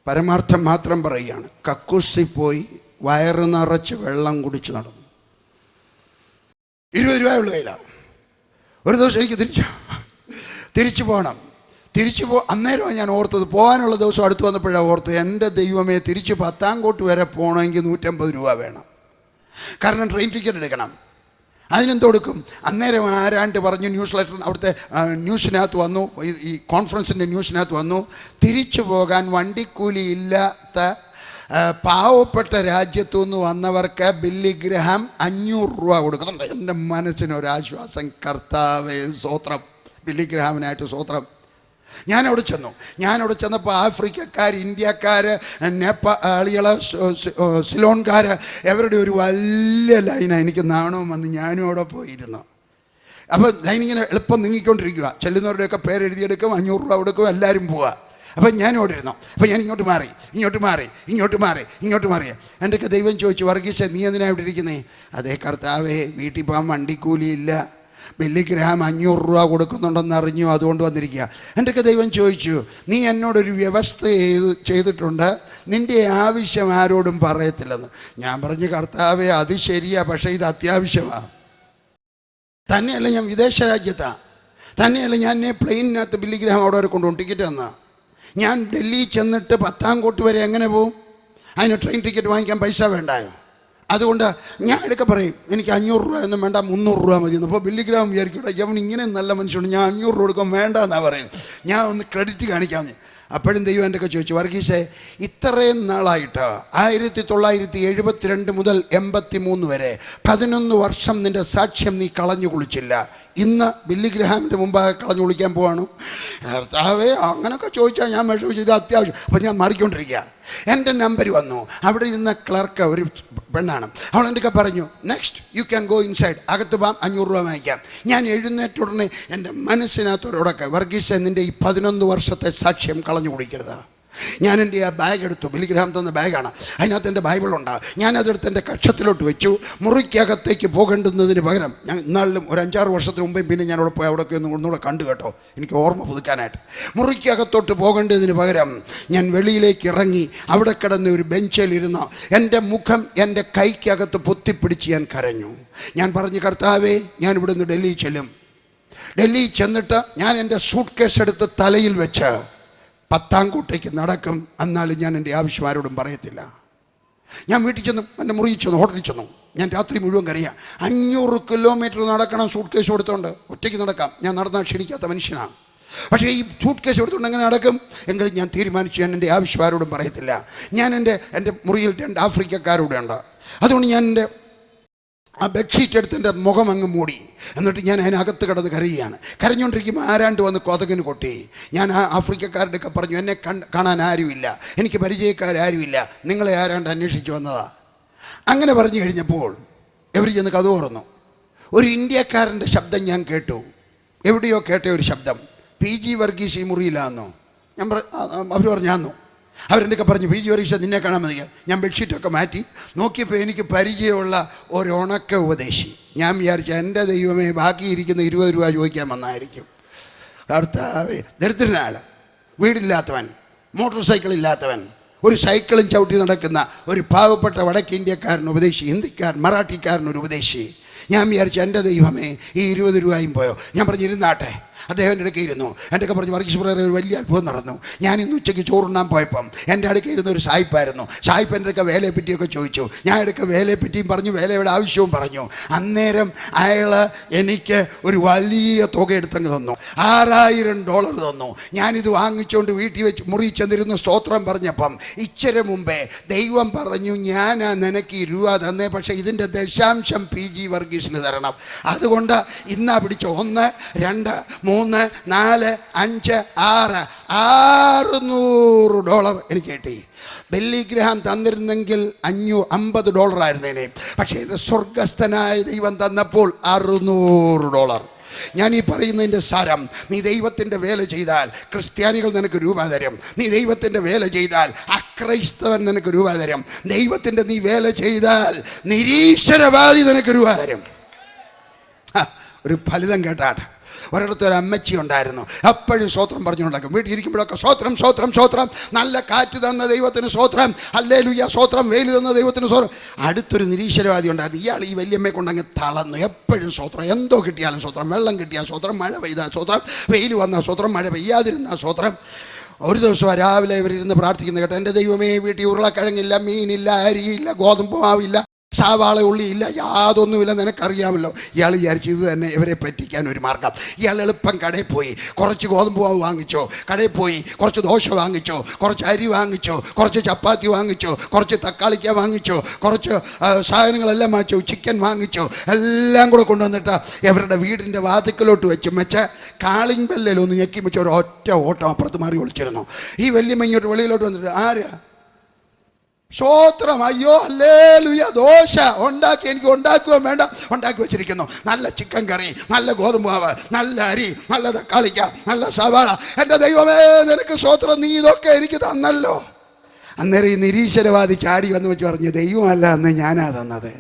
പരമാർത്ഥം മാത്രം പറയുകയാണ്, കക്കൂസി പോയി വയറ് നിറച്ച് വെള്ളം കുടിച്ച് നടന്നു. 20 രൂപയുള്ള കയ്യിലാണ്. ഒരു ദിവസം എനിക്ക് തിരിച്ചു പോകണം. അന്നേരമാണ് ഞാൻ ഓർത്തത്, പോകാനുള്ള ദിവസം അടുത്ത് വന്നപ്പോഴാണ് ഓർത്തത്, എൻ്റെ ദൈവമേ, തിരിച്ച് പത്താംകോട്ട് വരെ പോകണമെങ്കിൽ 150 രൂപ വേണം. കാരണം ട്രെയിൻ ടിക്കറ്റ് എടുക്കണം. അതിനെന്ത് കൊടുക്കും? അന്നേരം ആരാണ്ട് പറഞ്ഞു, ന്യൂസ് ലെറ്റർ അവിടുത്തെ ന്യൂസിനകത്ത് വന്നു, ഈ കോൺഫറൻസിൻ്റെ ന്യൂസിനകത്ത് വന്നു, തിരിച്ചു പോകാൻ വണ്ടിക്കൂലി ഇല്ലാത്ത പാവപ്പെട്ട രാജ്യത്തു നിന്ന് വന്നവർക്ക് ബില്ലി ഗ്രഹാം 500 രൂപ കൊടുക്കുന്നുണ്ട്. എൻ്റെ മനസ്സിനൊരാശ്വാസം. കർത്താവേ സ്തോത്രം, ബില്ലി ഗ്രഹാമിനായിട്ട് സ്തോത്രം. ഞാനവിടെ ചെന്നപ്പോൾ ആഫ്രിക്കക്കാർ, ഇന്ത്യക്കാർ, നേപ്പാളികൾ, സിലോൺകാർ, അവരുടെ ഒരു വലിയ ലൈനാണ്. എനിക്ക് നാണവും വന്ന് ഞാനും അവിടെ പോയിരുന്നു. അപ്പോൾ ലൈനിങ്ങനെ എളുപ്പം നീങ്ങിക്കൊണ്ടിരിക്കുക. ചെല്ലുന്നവരുടെയൊക്കെ പേരെഴുതിയെടുക്കും, 500 രൂപ കൊടുക്കും, എല്ലാവരും പോവുക. അപ്പം ഞാൻ അവിടെ ഇരുന്നു. അപ്പോൾ ഞാൻ ഇങ്ങോട്ട് മാറി. എൻ്റെയൊക്കെ ദൈവം ചോദിച്ചു, വർഗീസ് നീ എന്തിനാണ് ഇവിടെ ഇരിക്കുന്നേ? അതേ കർത്താവേ, വീട്ടിൽ പോകാൻ വണ്ടിക്കൂലിയില്ല, ബില്ലി ഗ്രഹാം 500 രൂപ കൊടുക്കുന്നുണ്ടെന്ന് അറിഞ്ഞു, അതുകൊണ്ട് വന്നിരിക്കുക. എൻ്റെയൊക്കെ ദൈവം ചോദിച്ചു, നീ എന്നോടൊരു വ്യവസ്ഥ ചെയ്തിട്ടുണ്ട്, നിൻ്റെ ആവശ്യം ആരോടും പറയത്തില്ലെന്ന്. ഞാൻ പറഞ്ഞു, കർത്താവേ അത് ശരിയാ, പക്ഷേ ഇത് അത്യാവശ്യമാണ്. തന്നെയല്ല ഞാൻ വിദേശ രാജ്യത്താണ്, തന്നെയല്ല ഞാൻ പ്ലെയിനിനകത്ത് ബില്ലി ഗ്രഹാം അവിടെ വരെ കൊണ്ടുപോകും, ടിക്കറ്റ് തന്നാ. ഞാൻ ഡൽഹി ചെന്നിട്ട് പത്താംകോട്ട് വരെ എങ്ങനെ പോവും? അതിന് ട്രെയിൻ ടിക്കറ്റ് വാങ്ങിക്കാൻ പൈസ വേണ്ടായോ? അതുകൊണ്ട് ഞാൻ എടുക്ക പറയും, എനിക്ക് 500 രൂപ ഒന്നും വേണ്ട, 300 രൂപ മതി. അപ്പോൾ ബില്ലി ഗ്രഹാം വിചാരിക്കൂടെ, അവൻ ഇങ്ങനെ നല്ല മനുഷ്യനുണ്ട്, ഞാൻ 500 രൂപ കൊടുക്കാൻ വേണ്ട എന്നാണ് പറയുന്നത്. ഞാൻ ഒന്ന് ക്രെഡിറ്റ് കാണിക്കാമെന്ന്. അപ്പോഴും ദൈവം എൻ്റെ ഒക്കെ ചോദിച്ചു, വർഗീസേ ഇത്രയും നാളായിട്ട് 1972 മുതൽ 83 വരെ 11 വർഷം നിൻ്റെ സാക്ഷ്യം നീ കളഞ്ഞു കുളിച്ചില്ല. ഇന്ന് ബില്ലി ഗ്രഹാമിൻ്റെ മുമ്പാകെ കളഞ്ഞു കുളിക്കാൻ പോവാണ്. കർത്താവേ അങ്ങനെയൊക്കെ ചോദിച്ചാൽ ഞാൻ വിഷമിച്ചു, ഇത് അത്യാവശ്യം. അപ്പോൾ ഞാൻ മാറിക്കൊണ്ടിരിക്കുക. എൻ്റെ നമ്പർ വന്നു. അവിടെ ഇരുന്ന ക്ലർക്ക് ഒരു പെണ്ണാണ്. അവൾ എൻ്റെ പറഞ്ഞു, next you can go inside, അകത്ത് പോകാം, 500 രൂപ വാങ്ങിക്കാം. ഞാൻ എഴുന്നേറ്റ ഉടനെ എൻ്റെ മനസ്സിനകത്തൊരോടൊക്കെ, വർഗീസ് നിൻ്റെ ഈ 11 വർഷത്തെ സാക്ഷ്യം കളഞ്ഞു കുടിക്കരുത്. ഞാൻ എൻ്റെ ആ ബാഗ് എടുത്തു, ബില്ലി ഗ്രഹാം തന്ന ബാഗാണ്, അതിനകത്ത് എൻ്റെ ബൈബിളുണ്ട്. ഞാനതെടുത്ത് എൻ്റെ കക്ഷത്തിലോട്ട് വെച്ചു. മുറിക്കകത്തേക്ക് പോകേണ്ടുന്നതിന് പകരം, ഞാൻ ഇന്നാളിലും ഒരു 5-6 വർഷത്തിന് മുമ്പേ പിന്നെ ഞാൻ അവിടെ പോയി അവിടെയൊക്കെ ഒന്നുകൂടെ കണ്ടു കേട്ടോ, എനിക്ക് ഓർമ്മ പുതുക്കാനായിട്ട്. മുറിക്കകത്തോട്ട് പോകേണ്ടതിന് പകരം ഞാൻ വെളിയിലേക്ക് ഇറങ്ങി അവിടെ കിടന്ന് ഒരു ബെഞ്ചിലിരുന്ന് എൻ്റെ മുഖം എൻ്റെ കൈക്കകത്ത് പൊത്തിപ്പിടിച്ച് ഞാൻ കരഞ്ഞു. ഞാൻ പറഞ്ഞു, കർത്താവേ ഞാൻ ഇവിടുന്ന് ഡൽഹി ചെല്ലും. ഡൽഹി ചെന്നിട്ട് ഞാൻ എൻ്റെ സൂട്ട് കേസ് എടുത്ത് തലയിൽ വെച്ച് പത്താംകോട്ടേക്ക് നടക്കും. എന്നാലും ഞാൻ എൻ്റെ ആവശ്യം ആരോടും പറയത്തില്ല. ഞാൻ വീട്ടിൽ ചെന്നു, എൻ്റെ മുറിയിൽ ചെന്നു, ഹോട്ടലിൽ ചെന്നു. ഞാൻ രാത്രി മുഴുവൻ കരയാം. 500 കിലോമീറ്റർ നടക്കണം സൂട്ട് കേസ് എടുത്തുകൊണ്ട്. ഒറ്റയ്ക്ക് നടക്കാം, ഞാൻ നടന്നാൽ ക്ഷണിക്കാത്ത മനുഷ്യനാണ്. പക്ഷേ ഈ സൂട്ട് കേസ് എടുത്തുകൊണ്ട് എങ്ങനെ നടക്കും? എങ്കിലും ഞാൻ തീരുമാനിച്ചു, ഞാൻ എൻ്റെ ആവശ്യം ആരോടും പറയത്തില്ല. ഞാൻ എൻ്റെ മുറിയിൽ 2 ആഫ്രിക്കക്കാരൂടെ ഉണ്ട്. അതുകൊണ്ട് ഞാൻ എൻ്റെ ആ ബെഡ്ഷീറ്റ് എടുത്ത് എൻ്റെ മുഖം അങ്ങ് മൂടി. എന്നിട്ട് ഞാൻ അതിനകത്ത് കിടന്ന് കരയുകയാണ്. കരഞ്ഞുകൊണ്ടിരിക്കുമ്പോൾ ആരാണ്ട് വന്ന് കൊതകിന് കൊട്ടി. ഞാൻ ആ ആഫ്രിക്കക്കാരുടെയൊക്കെ പറഞ്ഞു, എന്നെ കാണാൻ ആരുമില്ല, എനിക്ക് പരിചയക്കാരുമില്ല, നിങ്ങളെ ആരാണ്ട് അന്വേഷിച്ച് വന്നതാ. അങ്ങനെ പറഞ്ഞു കഴിഞ്ഞപ്പോൾ എവർ ചെന്ന് കഥ തുറന്നു. ഒരു ഇന്ത്യക്കാരൻ്റെ ശബ്ദം ഞാൻ കേട്ടു. എവിടെയോ കേട്ട ഒരു ശബ്ദം. PG വർഗീസ് ഈ മുറിയിലാണെന്നോ? അവർ പറഞ്ഞാന്നോ? അവരെൻ്റെയൊക്കെ പറഞ്ഞു, PG വർഗീസ് നിന്നെ കാണാൻ മതി. ഞാൻ ബെഡ്ഷീറ്റൊക്കെ മാറ്റി നോക്കിയപ്പോൾ എനിക്ക് പരിചയമുള്ള ഒരു ഉണക്ക ഉപദേശി. ഞാൻ വിചാരിച്ചു, എൻ്റെ ദൈവമേ ബാക്കിയിരിക്കുന്ന 20 രൂപ ചോദിക്കാൻ വന്നായിരിക്കും. കർത്താവേ, ദരിദ്രനാൾ, വീടില്ലാത്തവൻ, മോട്ടോർ സൈക്കിൾ ഇല്ലാത്തവൻ, ഒരു സൈക്കിളും ചവിട്ടി നടക്കുന്ന ഒരു പാവപ്പെട്ട വടക്ക് ഇന്ത്യക്കാരൻ ഉപദേശി, ഹിന്ദിക്കാരൻ, മറാഠിക്കാരൻ ഒരു ഉപദേശി. ഞാൻ വിചാരിച്ചു, എൻ്റെ ദൈവമേ ഈ 20 രൂപയും പോയോ? ഞാൻ പറഞ്ഞു, ഇരുന്നാട്ടെ. അദ്ദേഹം എൻ്റെ അടുക്കൽ ഇരുന്നു. എൻ്റെ ഒക്കെ പറഞ്ഞു, വർഗീസ് ബ്രദറെ ഒരു വലിയ അത്ഭുതം നടന്നു. ഞാൻ ഇന്ന് ഉച്ചയ്ക്ക് ചോറുണ്ണാൻ പോയപ്പം എൻ്റെ അടുക്കൽ ഇരുന്ന ഒരു സായിപ്പായിരുന്നു. സായിപ്പ് എൻ്റെ ഒക്കെ വേലയെ പറ്റിയൊക്കെ ചോദിച്ചു. ഞാൻ എടുക്ക വേലയെ പറ്റിയും പറഞ്ഞു, വേലയുടെ ആവശ്യവും പറഞ്ഞു. അന്നേരം അയാൾ എനിക്ക് ഒരു വലിയ തുക എടുത്തങ്ങ് തന്നു. $6000 തന്നു. ഞാനിത് വാങ്ങിച്ചുകൊണ്ട് വീട്ടിൽ വെച്ച് മുറി ചെന്നിരുന്ന് സ്തോത്രം പറഞ്ഞപ്പം ഇച്ചിരി മുമ്പേ ദൈവം പറഞ്ഞു, ഞാനാ നിനക്ക് ഈ രൂപ തന്നേ, പക്ഷേ ഇതിൻ്റെ ദശാംശം PG വർഗീസിന് തരണം. അതുകൊണ്ട് ഇന്നാ പിടിച്ചോ, 1 2 3 4 5 6 $600 എനിക്ക് കിട്ടി. ബില്ലി ഗ്രഹാം തന്നിരുന്നെങ്കിൽ $50 ആയിരുന്നേനെ. പക്ഷേ എൻ്റെ സ്വർഗസ്ഥനായ ദൈവം തന്നപ്പോൾ $600. ഞാൻ ഈ പറയുന്നതിൻ്റെ സാരം, നീ ദൈവത്തിൻ്റെ വേല ചെയ്താൽ ക്രിസ്ത്യാനികൾ നിനക്ക് രൂപ തരും. നീ ദൈവത്തിൻ്റെ വേല ചെയ്താൽ അക്രൈസ്തവൻ നിനക്ക് രൂപ തരും. ദൈവത്തിൻ്റെ നീ വേല ചെയ്താൽ നിരീശ്വരവാദി നിനക്ക് രൂപ തരും. ഒരു ഫലിതം കേട്ടാട്ടെ. ഒരിടത്ത് ഒരു അമ്മച്ചി ഉണ്ടായിരുന്നു. എപ്പോഴും സ്വത്രം പറഞ്ഞുകൊണ്ടാക്കും. വീട്ടിൽ ഇരിക്കുമ്പോഴൊക്കെ സ്വത്രം സ്വത്രം സ്വത്രം, നല്ല കാറ്റ് തന്ന ദൈവത്തിന് സ്വത്രം, ഹല്ലേലൂയ സ്വത്രം, വെയിൽ തന്ന ദൈവത്തിന് സ്വത്രം. അടുത്തൊരു നിരീശ്വരവാദി ഉണ്ടായിരുന്നു. ഇയാൾ ഈ വല്യമ്മയെ കൊണ്ടങ്ങ് തളർന്നു. എപ്പോഴും സ്വത്രം, എന്തോ കിട്ടിയാലും സ്വത്രം, വെള്ളം കിട്ടിയാൽ സ്വത്രം, മഴ പെയ്താൽ സ്വത്രം, വെയിൽ വന്നാൽ സ്വത്രം, മഴ പെയ്യാതിരുന്നാൽ സ്വത്രം. ഒരു ദിവസം രാവിലെ ഇവരിരുന്ന് പ്രാർത്ഥിക്കുന്ന കേട്ടോ, എൻ്റെ ദൈവമേ വീട്ടിൽ ഉരുളക്കിഴങ്ങില്ല, മീനില്ല, അരിയില്ല, ഗോതമ്പ് മാവില്ല, സവാള ഉള്ളിയില്ല, യാതൊന്നുമില്ല, നിനക്കറിയാമല്ലോ. ഇയാൾ വിചാരിച്ചു ഇത് തന്നെ ഇവരെ പറ്റിക്കാൻ ഒരു മാർഗം. ഇയാൾ എളുപ്പം കടയിൽ പോയി കുറച്ച് ഗോതമ്പ് മാവ് വാങ്ങിച്ചോ, കടയിൽ പോയി കുറച്ച് ദോശ വാങ്ങിച്ചോ, കുറച്ച് അരി വാങ്ങിച്ചോ, കുറച്ച് ചപ്പാത്തി വാങ്ങിച്ചോ, കുറച്ച് തക്കാളിക്ക വാങ്ങിച്ചോ, കുറച്ച് സാധനങ്ങളെല്ലാം വാങ്ങിച്ചോ, ചിക്കൻ വാങ്ങിച്ചോ, എല്ലാം കൂടെ കൊണ്ടുവന്നിട്ട് ഇവരുടെ വീടിൻ്റെ വാതിക്കലോട്ട് വെച്ച് കാളിംഗ് ബെല്ലിലൊന്ന് ഞെക്കി വെച്ച് ഒരു ഒറ്റ ഓട്ടം അപ്പുറത്ത് മാറി വിളിച്ചിരുന്നു. ഈ വല്യമ്മ ഇങ്ങോട്ട് വെളിയിലോട്ട് വന്നിട്ട്, ആരാ? സ്തോത്രം, അയ്യോ ഹല്ലേലൂയ, ദോശ ഉണ്ടാക്കി, എനിക്ക് ഉണ്ടാക്കുകയും വേണ്ട, ഉണ്ടാക്കി വെച്ചിരിക്കുന്നു. നല്ല ചിക്കൻ കറി, നല്ല ഗോതമ്പ് മാവ്, നല്ല അരി, നല്ല തക്കാളിക്ക, നല്ല സവാള. എൻ്റെ ദൈവമേ നിനക്ക് സ്തോത്രം, നീ ഇതൊക്കെ എനിക്ക് തന്നല്ലോ. അന്നേരം ഈ നിരീശ്വരവാദി ചാടി വന്ന് വെച്ച് പറഞ്ഞു, ദൈവമല്ല അന്ന് ഞാനാ തന്നത്.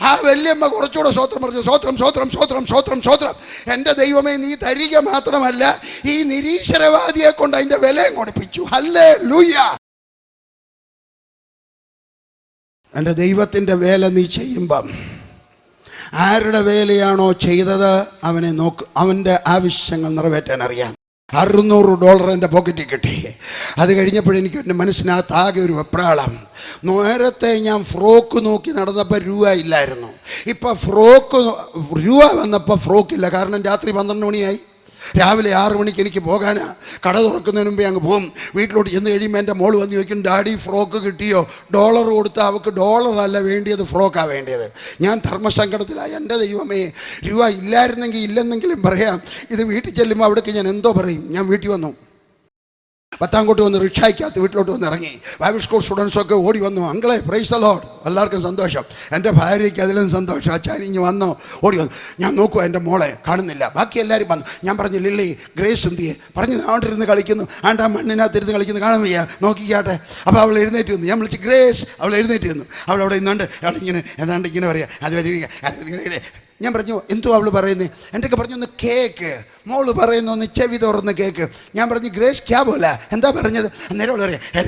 ആ വല്യമ്മ കുറച്ചുകൂടെ സ്തോത്രം പറഞ്ഞു, സ്തോത്രം സ്തോത്രം സ്തോത്രം സ്തോത്രം സ്തോത്രം. എൻ്റെ ദൈവമേ നീ തരിക മാത്രമല്ല ഈ നിരീശ്വരവാദിയെ കൊണ്ട് അതിൻ്റെ വിലയും കൊടുപ്പിച്ചു. ഹല്ലേലൂയ. എൻ്റെ ദൈവത്തിൻ്റെ വേല നീ ചെയ്യുമ്പം ആരുടെ വേലയാണോ ചെയ്തത് അവനെ അവൻ്റെ ആവശ്യങ്ങൾ നിറവേറ്റാൻ അറിയാം. $600 എൻ്റെ പോക്കറ്റിൽ കിട്ടി. അത് കഴിഞ്ഞപ്പോഴെനിക്ക് എൻ്റെ മനസ്സിനകത്ത് ആകെ ഒരു വെപ്രാളം. നേരത്തെ ഞാൻ ഫ്രോക്ക് നോക്കി നടന്നപ്പോൾ രൂപ ഇല്ലായിരുന്നു. ഇപ്പം രൂപ വന്നപ്പോൾ ഫ്രോക്കില്ല. കാരണം രാത്രി 12 മണിയായി. രാവിലെ 6 മണിക്ക് എനിക്ക് പോകാനാ. കട തുറക്കുന്നതിന് മുമ്പേ അങ്ങ് പോകും. വീട്ടിലോട്ട് ചെന്ന് കഴിയുമ്പോൾ എൻ്റെ മോൾ വന്ന് ചോദിക്കും, ഡാഡി ഫ്രോക്ക് കിട്ടിയോ? $1 കൊടുത്താൽ അവൾക്ക് $1 വേണ്ടിയത്, ഫ്രോക്കാണ് വേണ്ടിയത്. ഞാൻ ധർമ്മസങ്കടത്തിലായി. എൻ്റെ ദൈവമേ, രൂപ ഇല്ലായിരുന്നെങ്കിൽ ഇല്ലെന്നെങ്കിലും പറയാം. ഇത് വീട്ടിൽ ചെല്ലുമ്പോൾ അവിടേക്ക് ഞാൻ എന്തോ പറയും. ഞാൻ വീട്ടിൽ വന്നു, പത്താംകോട്ട് വന്ന് റിക്ഷയ്ക്കകത്ത് വീട്ടിലോട്ട് വന്ന് ഇറങ്ങി. ബൈബിൾ സ്കൂൾ സ്റ്റുഡൻസൊക്കെ ഓടി വന്നു, അങ്കിളെ പ്രൈസ് ദി ലോർഡ്. എല്ലാവർക്കും സന്തോഷം. എൻ്റെ ഭാര്യയ്ക്ക് അതിലും സന്തോഷം. അച്ചാനിഞ്ഞ് വന്നോ, ഓടി വന്നു. ഞാൻ നോക്കുക, എൻ്റെ മോളെ കാണുന്നില്ല. ബാക്കി എല്ലാവരും വന്നു. ഞാൻ പറഞ്ഞു, ലില്ലി ഗ്രേസ് എന്തിയെ? പറഞ്ഞ് ആണ്ടിരുന്ന് കളിക്കുന്നു. ആണ്ടാ മണ്ണിനകത്തിരുന്ന് കളിക്കുന്നു, കാണാൻ വയ്യ, നോക്കിക്കാട്ടെ. അപ്പോൾ അവൾ എഴുന്നേറ്റ് വന്നു. ഞാൻ വിളിച്ച് ഗ്രേസ്. അവൾ എഴുന്നേറ്റ് വന്നു. അവൾ അവിടെ ഇന്നുണ്ട്. അവളിങ്ങനെ ഏതാണ്ട് ഇങ്ങനെ പറയാം, അത് ഞാൻ പറഞ്ഞു, എന്തോ അവൾ പറയുന്നത്? എൻ്റെ ഒക്കെ പറഞ്ഞു, ഒന്ന് കേക്ക്. മോള് പറയുന്നു, ഒന്ന് ചെവി തുറന്ന് കേക്ക്. ഞാൻ പറഞ്ഞു, ഗ്രേസ് ക്യാ പോലെ, എന്താ പറഞ്ഞത്? അന്നേരം അവൾ പറയാം, ഞാൻ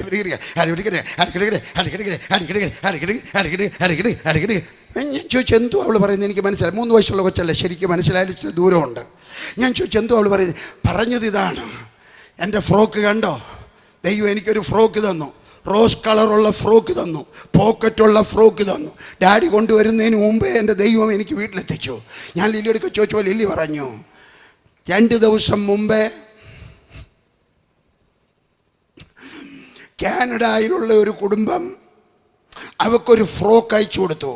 ചോദിച്ചു, എന്തോ അവൾ പറയുന്നത്? എനിക്ക് മനസ്സിലായി. 3 വയസ്സുള്ള കൊച്ചല്ലേ, ശരിക്കും മനസ്സിലായിട്ട് ദൂരമുണ്ട്. ഞാൻ ചോദിച്ചു, എന്തോ അവൾ പറയുന്നത്? പറഞ്ഞത് ഇതാണ്, എൻ്റെ ഫ്രോക്ക് കണ്ടോ, ദൈവം എനിക്കൊരു ഫ്രോക്ക് തന്നു, റോസ് കളറുള്ള ഫ്രോക്ക് തന്നു, പോക്കറ്റുള്ള ഫ്രോക്ക് തന്നു. ഡാഡി കൊണ്ടുവരുന്നതിന് മുമ്പേ എൻ്റെ ദൈവം എനിക്ക് വീട്ടിലെത്തിച്ചു. ഞാൻ ലില്ലിയോടൊക്കെ ചോദിച്ചപ്പോൾ ലില്ലി പറഞ്ഞു, 2 ദിവസം മുമ്പേ കാനഡയിലുള്ള ഒരു കുടുംബം അവൾക്കൊരു ഫ്രോക്ക് അയച്ചു കൊടുത്തു.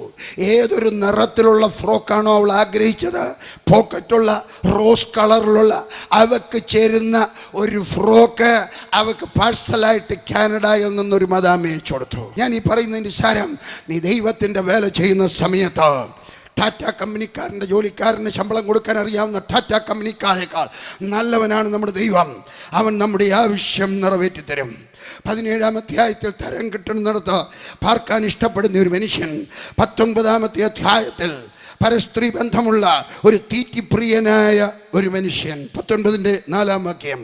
ഏതൊരു നിറത്തിലുള്ള ഫ്രോക്കാണോ അവൾ ആഗ്രഹിച്ചത്, പോക്കറ്റുള്ള റോസ് കളറിലുള്ള അവൾക്ക് ചേരുന്ന ഒരു ഫ്രോക്ക് അവൾക്ക് പാഴ്സലായിട്ട് കാനഡയിൽ നിന്നൊരു മദാമ അയച്ചു കൊടുത്തു. ഞാൻ ഈ പറയുന്നതിൻ്റെ സാരം, നീ ദൈവത്തിൻ്റെ വേല ചെയ്യുന്ന സമയത്ത് ടാറ്റ കമ്പനിക്കാരൻ്റെ ജോലിക്കാരന് ശമ്പളം കൊടുക്കാൻ അറിയാവുന്ന ടാറ്റ കമ്പനിക്കാരേക്കാൾ നല്ലവനാണ് നമ്മുടെ ദൈവം. അവൻ നമ്മുടെ ആവശ്യം നിറവേറ്റി തരും. 17-ാം അധ്യായത്തിൽ തരം കിട്ടുന്നിടത്ത് പാർക്കാൻ ഇഷ്ടപ്പെടുന്ന ഒരു മനുഷ്യൻ, 19-ാമത്തെ അധ്യായത്തിൽ പരസ്ത്രീ ബന്ധമുള്ള ഒരു തീറ്റിപ്രിയനായ ഒരു മനുഷ്യൻ, 19-ന്റെ 4-ാം വാക്യം.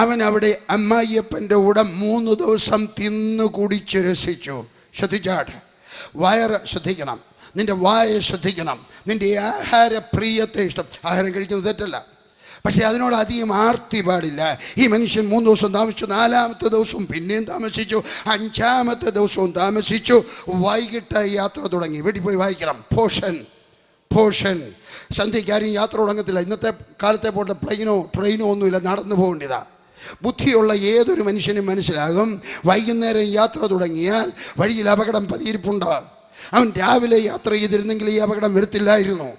അവൻ അവിടെ അമ്മായിയപ്പൻ്റെ കൂടെ 3 ദിവസം തിന്നു കുടിച്ച് രസിച്ചു. ശ്രദ്ധിച്ചാട്ടെ, വയറ് ശ്രദ്ധിക്കണം, നിൻ്റെ വായ ശ്രദ്ധിക്കണം, നിൻ്റെ ആഹാരപ്രിയത്തെ ആഹാരം കഴിക്കുന്നത് തെറ്റല്ല, പക്ഷേ അതിനോട് അധികം ആർത്തി പാടില്ല. ഈ മനുഷ്യൻ 3 ദിവസം താമസിച്ചു, 4-ാമത്തെ ദിവസവും പിന്നെയും താമസിച്ചു, 5-ാമത്തെ ദിവസവും താമസിച്ചു. വൈകിട്ട് യാത്ര തുടങ്ങി. വീട്ടിൽ പോയി വായിക്കണം. പോഷൻ സന്ധ്യയ്ക്കാരും യാത്ര തുടങ്ങത്തില്ല. ഇന്നത്തെ കാലത്തെ പോലെ പ്ലെയിനോ ട്രെയിനോ ഒന്നുമില്ല, നടന്നു പോകേണ്ടതാണ്. ബുദ്ധിയുള്ള ഏതൊരു മനുഷ്യനും മനസ്സിലാകും, വൈകുന്നേരം യാത്ര തുടങ്ങിയാൽ വഴിയിൽ അപകടം പതിയിരിപ്പുണ്ട്. അവൻ രാവിലെ യാത്ര ചെയ്തിരുന്നെങ്കിൽ ഈ അപകടം വരത്തില്ലായിരുന്നു.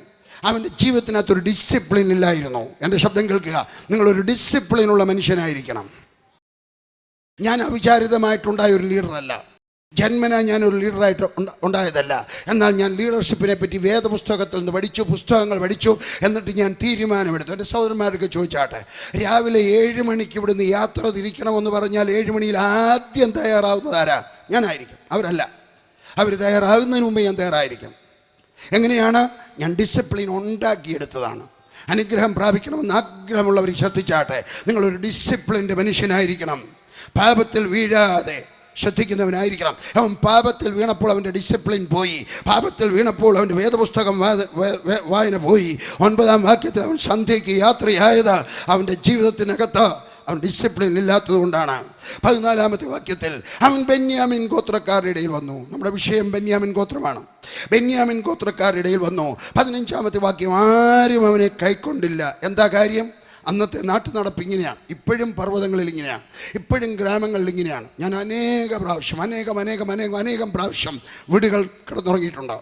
അവൻ്റെ ജീവിതത്തിനകത്തൊരു ഡിസിപ്ലിൻ ഇല്ലായിരുന്നു. എൻ്റെ ശബ്ദം കേൾക്കുക, നിങ്ങളൊരു ഡിസിപ്ലിനുള്ള മനുഷ്യനായിരിക്കണം. ഞാൻ അവിചാരിതമായിട്ടുണ്ടായ ഒരു ലീഡറല്ല, ജന്മന ഞാനൊരു ലീഡറായിട്ട് ഉണ്ടായതല്ല. എന്നാൽ ഞാൻ ലീഡർഷിപ്പിനെ പറ്റി വേദപുസ്തകത്തിൽ നിന്ന് പഠിച്ചു, പുസ്തകങ്ങൾ പഠിച്ചു. എന്നിട്ട് ഞാൻ തീരുമാനമെടുത്തു. എൻ്റെ സഹോദരന്മാർക്ക് ചോദിച്ചാട്ടെ, രാവിലെ 7 മണിക്ക് ഇവിടുന്ന് യാത്ര തിരിക്കണമെന്ന് പറഞ്ഞാൽ 7 മണിയിൽ ആദ്യം തയ്യാറാവുന്നത് ആരാ? ഞാനായിരിക്കും. അവരല്ല. അവർ തയ്യാറാകുന്നതിന് മുമ്പ് ഞാൻ തയ്യാറായിരിക്കും. എങ്ങനെയാണ്? ഞാൻ ഡിസിപ്ലിൻ ഉണ്ടാക്കിയെടുത്തതാണ്. അനുഗ്രഹം പ്രാപിക്കണമെന്ന് ആഗ്രഹമുള്ളവർ ശ്രദ്ധിച്ചാട്ടെ, നിങ്ങളൊരു ഡിസിപ്ലിൻ്റെ മനുഷ്യനായിരിക്കണം. പാപത്തിൽ വീഴാതെ ശ്രദ്ധിക്കുന്നവനായിരിക്കണം. അവൻ പാപത്തിൽ വീണപ്പോൾ അവൻ്റെ ഡിസിപ്ലിൻ പോയി. പാപത്തിൽ വീണപ്പോൾ അവൻ്റെ വേദപുസ്തകം വായന പോയി. 9-ാം വാക്യത്തിൽ അവൻ സന്ധ്യയ്ക്ക് യാത്രയായത് അവൻ്റെ ജീവിതത്തിനകത്ത് അവൻ ഡിസിപ്ലിൻ ഇല്ലാത്തത് കൊണ്ടാണ്. 14-ാമത്തെ വാക്യത്തിൽ അവൻ ബെന്യാമിൻ ഗോത്രക്കാരുടെ ഇടയിൽ വന്നു. നമ്മുടെ വിഷയം ബെന്യാമിൻ ഗോത്രമാണ്. ബെന്യാമിൻ ഗോത്രക്കാരുടെ ഇടയിൽ വന്നു. 15-ാമത്തെ വാക്യം, ആരും അവനെ കൈക്കൊണ്ടില്ല. എന്താ കാര്യം? അന്നത്തെ നാട്ടു നടപ്പ് ഇങ്ങനെയാണ്. ഇപ്പോഴും പർവ്വതങ്ങളിൽ ഇങ്ങനെയാണ്, ഇപ്പോഴും ഗ്രാമങ്ങളിൽ ഇങ്ങനെയാണ്. ഞാൻ അനേകം പ്രാവശ്യം വീടുകൾ കിടന്നുറങ്ങിയിട്ടുണ്ട്.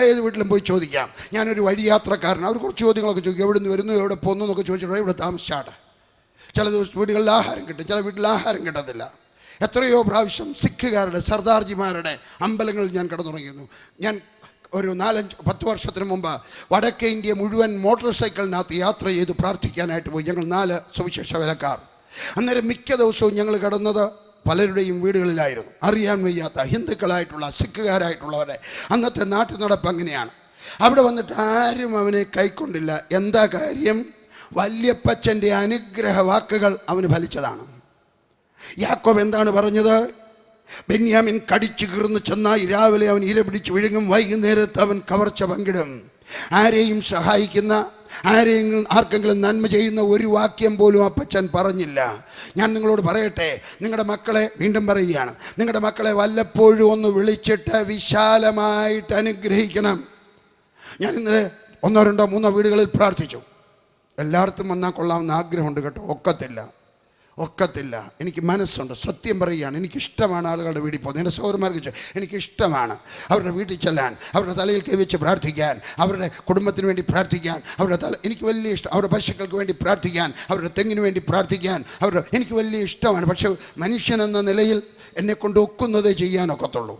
ഏത് വീട്ടിലും പോയി ചോദിക്കാം. ഞാനൊരു വഴിയാത്രക്കാരൻ, അവർ കുറച്ച് ചോദ്യങ്ങളൊക്കെ ചോദിക്കും. എവിടെ നിന്ന് വരുന്നു, എവിടെ പോകുന്നു എന്നൊക്കെ ചോദിച്ചിട്ടുണ്ടെങ്കിൽ ഇവിടെ താമസിച്ചാണ്. ചില ദിവസം വീടുകളിൽ ആഹാരം കിട്ടും, ചില വീട്ടിൽ ആഹാരം കിട്ടത്തില്ല. എത്രയോ പ്രാവശ്യം സിഖുകാരുടെ, സർദാർജിമാരുടെ അമ്പലങ്ങളിൽ ഞാൻ കിടന്നുറങ്ങിയിരുന്നു. ഞാൻ ഒരു 4-10 വർഷത്തിന് മുമ്പ് വടക്കേ ഇന്ത്യ മുഴുവൻ മോട്ടോർ സൈക്കിളിനകത്ത് യാത്ര ചെയ്ത് പ്രാർത്ഥിക്കാനായിട്ട് പോയി. ഞങ്ങൾ 4 സുവിശേഷ വേലക്കാർ. അന്നേരം മിക്ക ദിവസവും ഞങ്ങൾ കിടന്നത് പലരുടെയും വീടുകളിലായിരുന്നു. അറിയാൻ വയ്യാത്ത ഹിന്ദുക്കളായിട്ടുള്ള, സിഖുകാരായിട്ടുള്ളവരെ അന്നത്തെ നാട്ടു നടപ്പ് അങ്ങനെയാണ്. അവിടെ വന്നിട്ട് ആരും അവനെ കൈക്കൊണ്ടില്ല. എന്താ കാര്യം? വല്യപ്പച്ചൻ്റെ അനുഗ്രഹ വാക്കുകൾ അവന് ഫലിച്ചതാണ്. യാക്കോബ് എന്താണ് പറഞ്ഞത്? ബെന്യാമിൻ കടിച്ചു കീർന്ന് ചെന്നായി രാവിലെ അവൻ ഇര പിടിച്ച് വിഴുങ്ങും, വൈകുന്നേരത്ത് അവൻ കവർച്ച പങ്കിടും. ആരെയും സഹായിക്കുന്ന, ആർക്കെങ്കിലും നന്മ ചെയ്യുന്ന ഒരു വാക്യം പോലും അപ്പച്ചൻ പറഞ്ഞില്ല. ഞാൻ നിങ്ങളോട് പറയട്ടെ, നിങ്ങളുടെ മക്കളെ, വീണ്ടും പറയുകയാണ്, നിങ്ങളുടെ മക്കളെ വല്ലപ്പോഴും ഒന്ന് വിളിച്ചിട്ട് വിശാലമായിട്ട് അനുഗ്രഹിക്കണം. ഞാൻ ഇന്നലെ 1, 2, 3 വീടുകളിൽ പ്രാർത്ഥിച്ചു. എല്ലായിടത്തും വന്നാൽ കൊള്ളാമെന്ന് ആഗ്രഹമുണ്ട് കേട്ടോ. ഒക്കത്തില്ല. എനിക്ക് മനസ്സുണ്ട്, സത്യം പറയുകയാണ്. എനിക്കിഷ്ടമാണ് ആളുകളുടെ വീട്ടിൽ പോകുന്നത്. എൻ്റെ സഹോദരന്മാർക്ക് എനിക്കിഷ്ടമാണ് അവരുടെ വീട്ടിൽ ചെല്ലാൻ, അവരുടെ തലയിൽ കൈവച്ച് പ്രാർത്ഥിക്കാൻ, അവരുടെ കുടുംബത്തിന് വേണ്ടി പ്രാർത്ഥിക്കാൻ. എനിക്ക് വലിയ ഇഷ്ടം. അവരുടെ പശുക്കൾക്ക് വേണ്ടി പ്രാർത്ഥിക്കാൻ, അവരുടെ തെങ്ങിന് വേണ്ടി പ്രാർത്ഥിക്കാൻ, എനിക്ക് വലിയ ഇഷ്ടമാണ്. പക്ഷെ മനുഷ്യനെന്ന നിലയിൽ എന്നെക്കൊണ്ട് ഒക്കുന്നതേ ചെയ്യാനൊക്കത്തുള്ളൂ.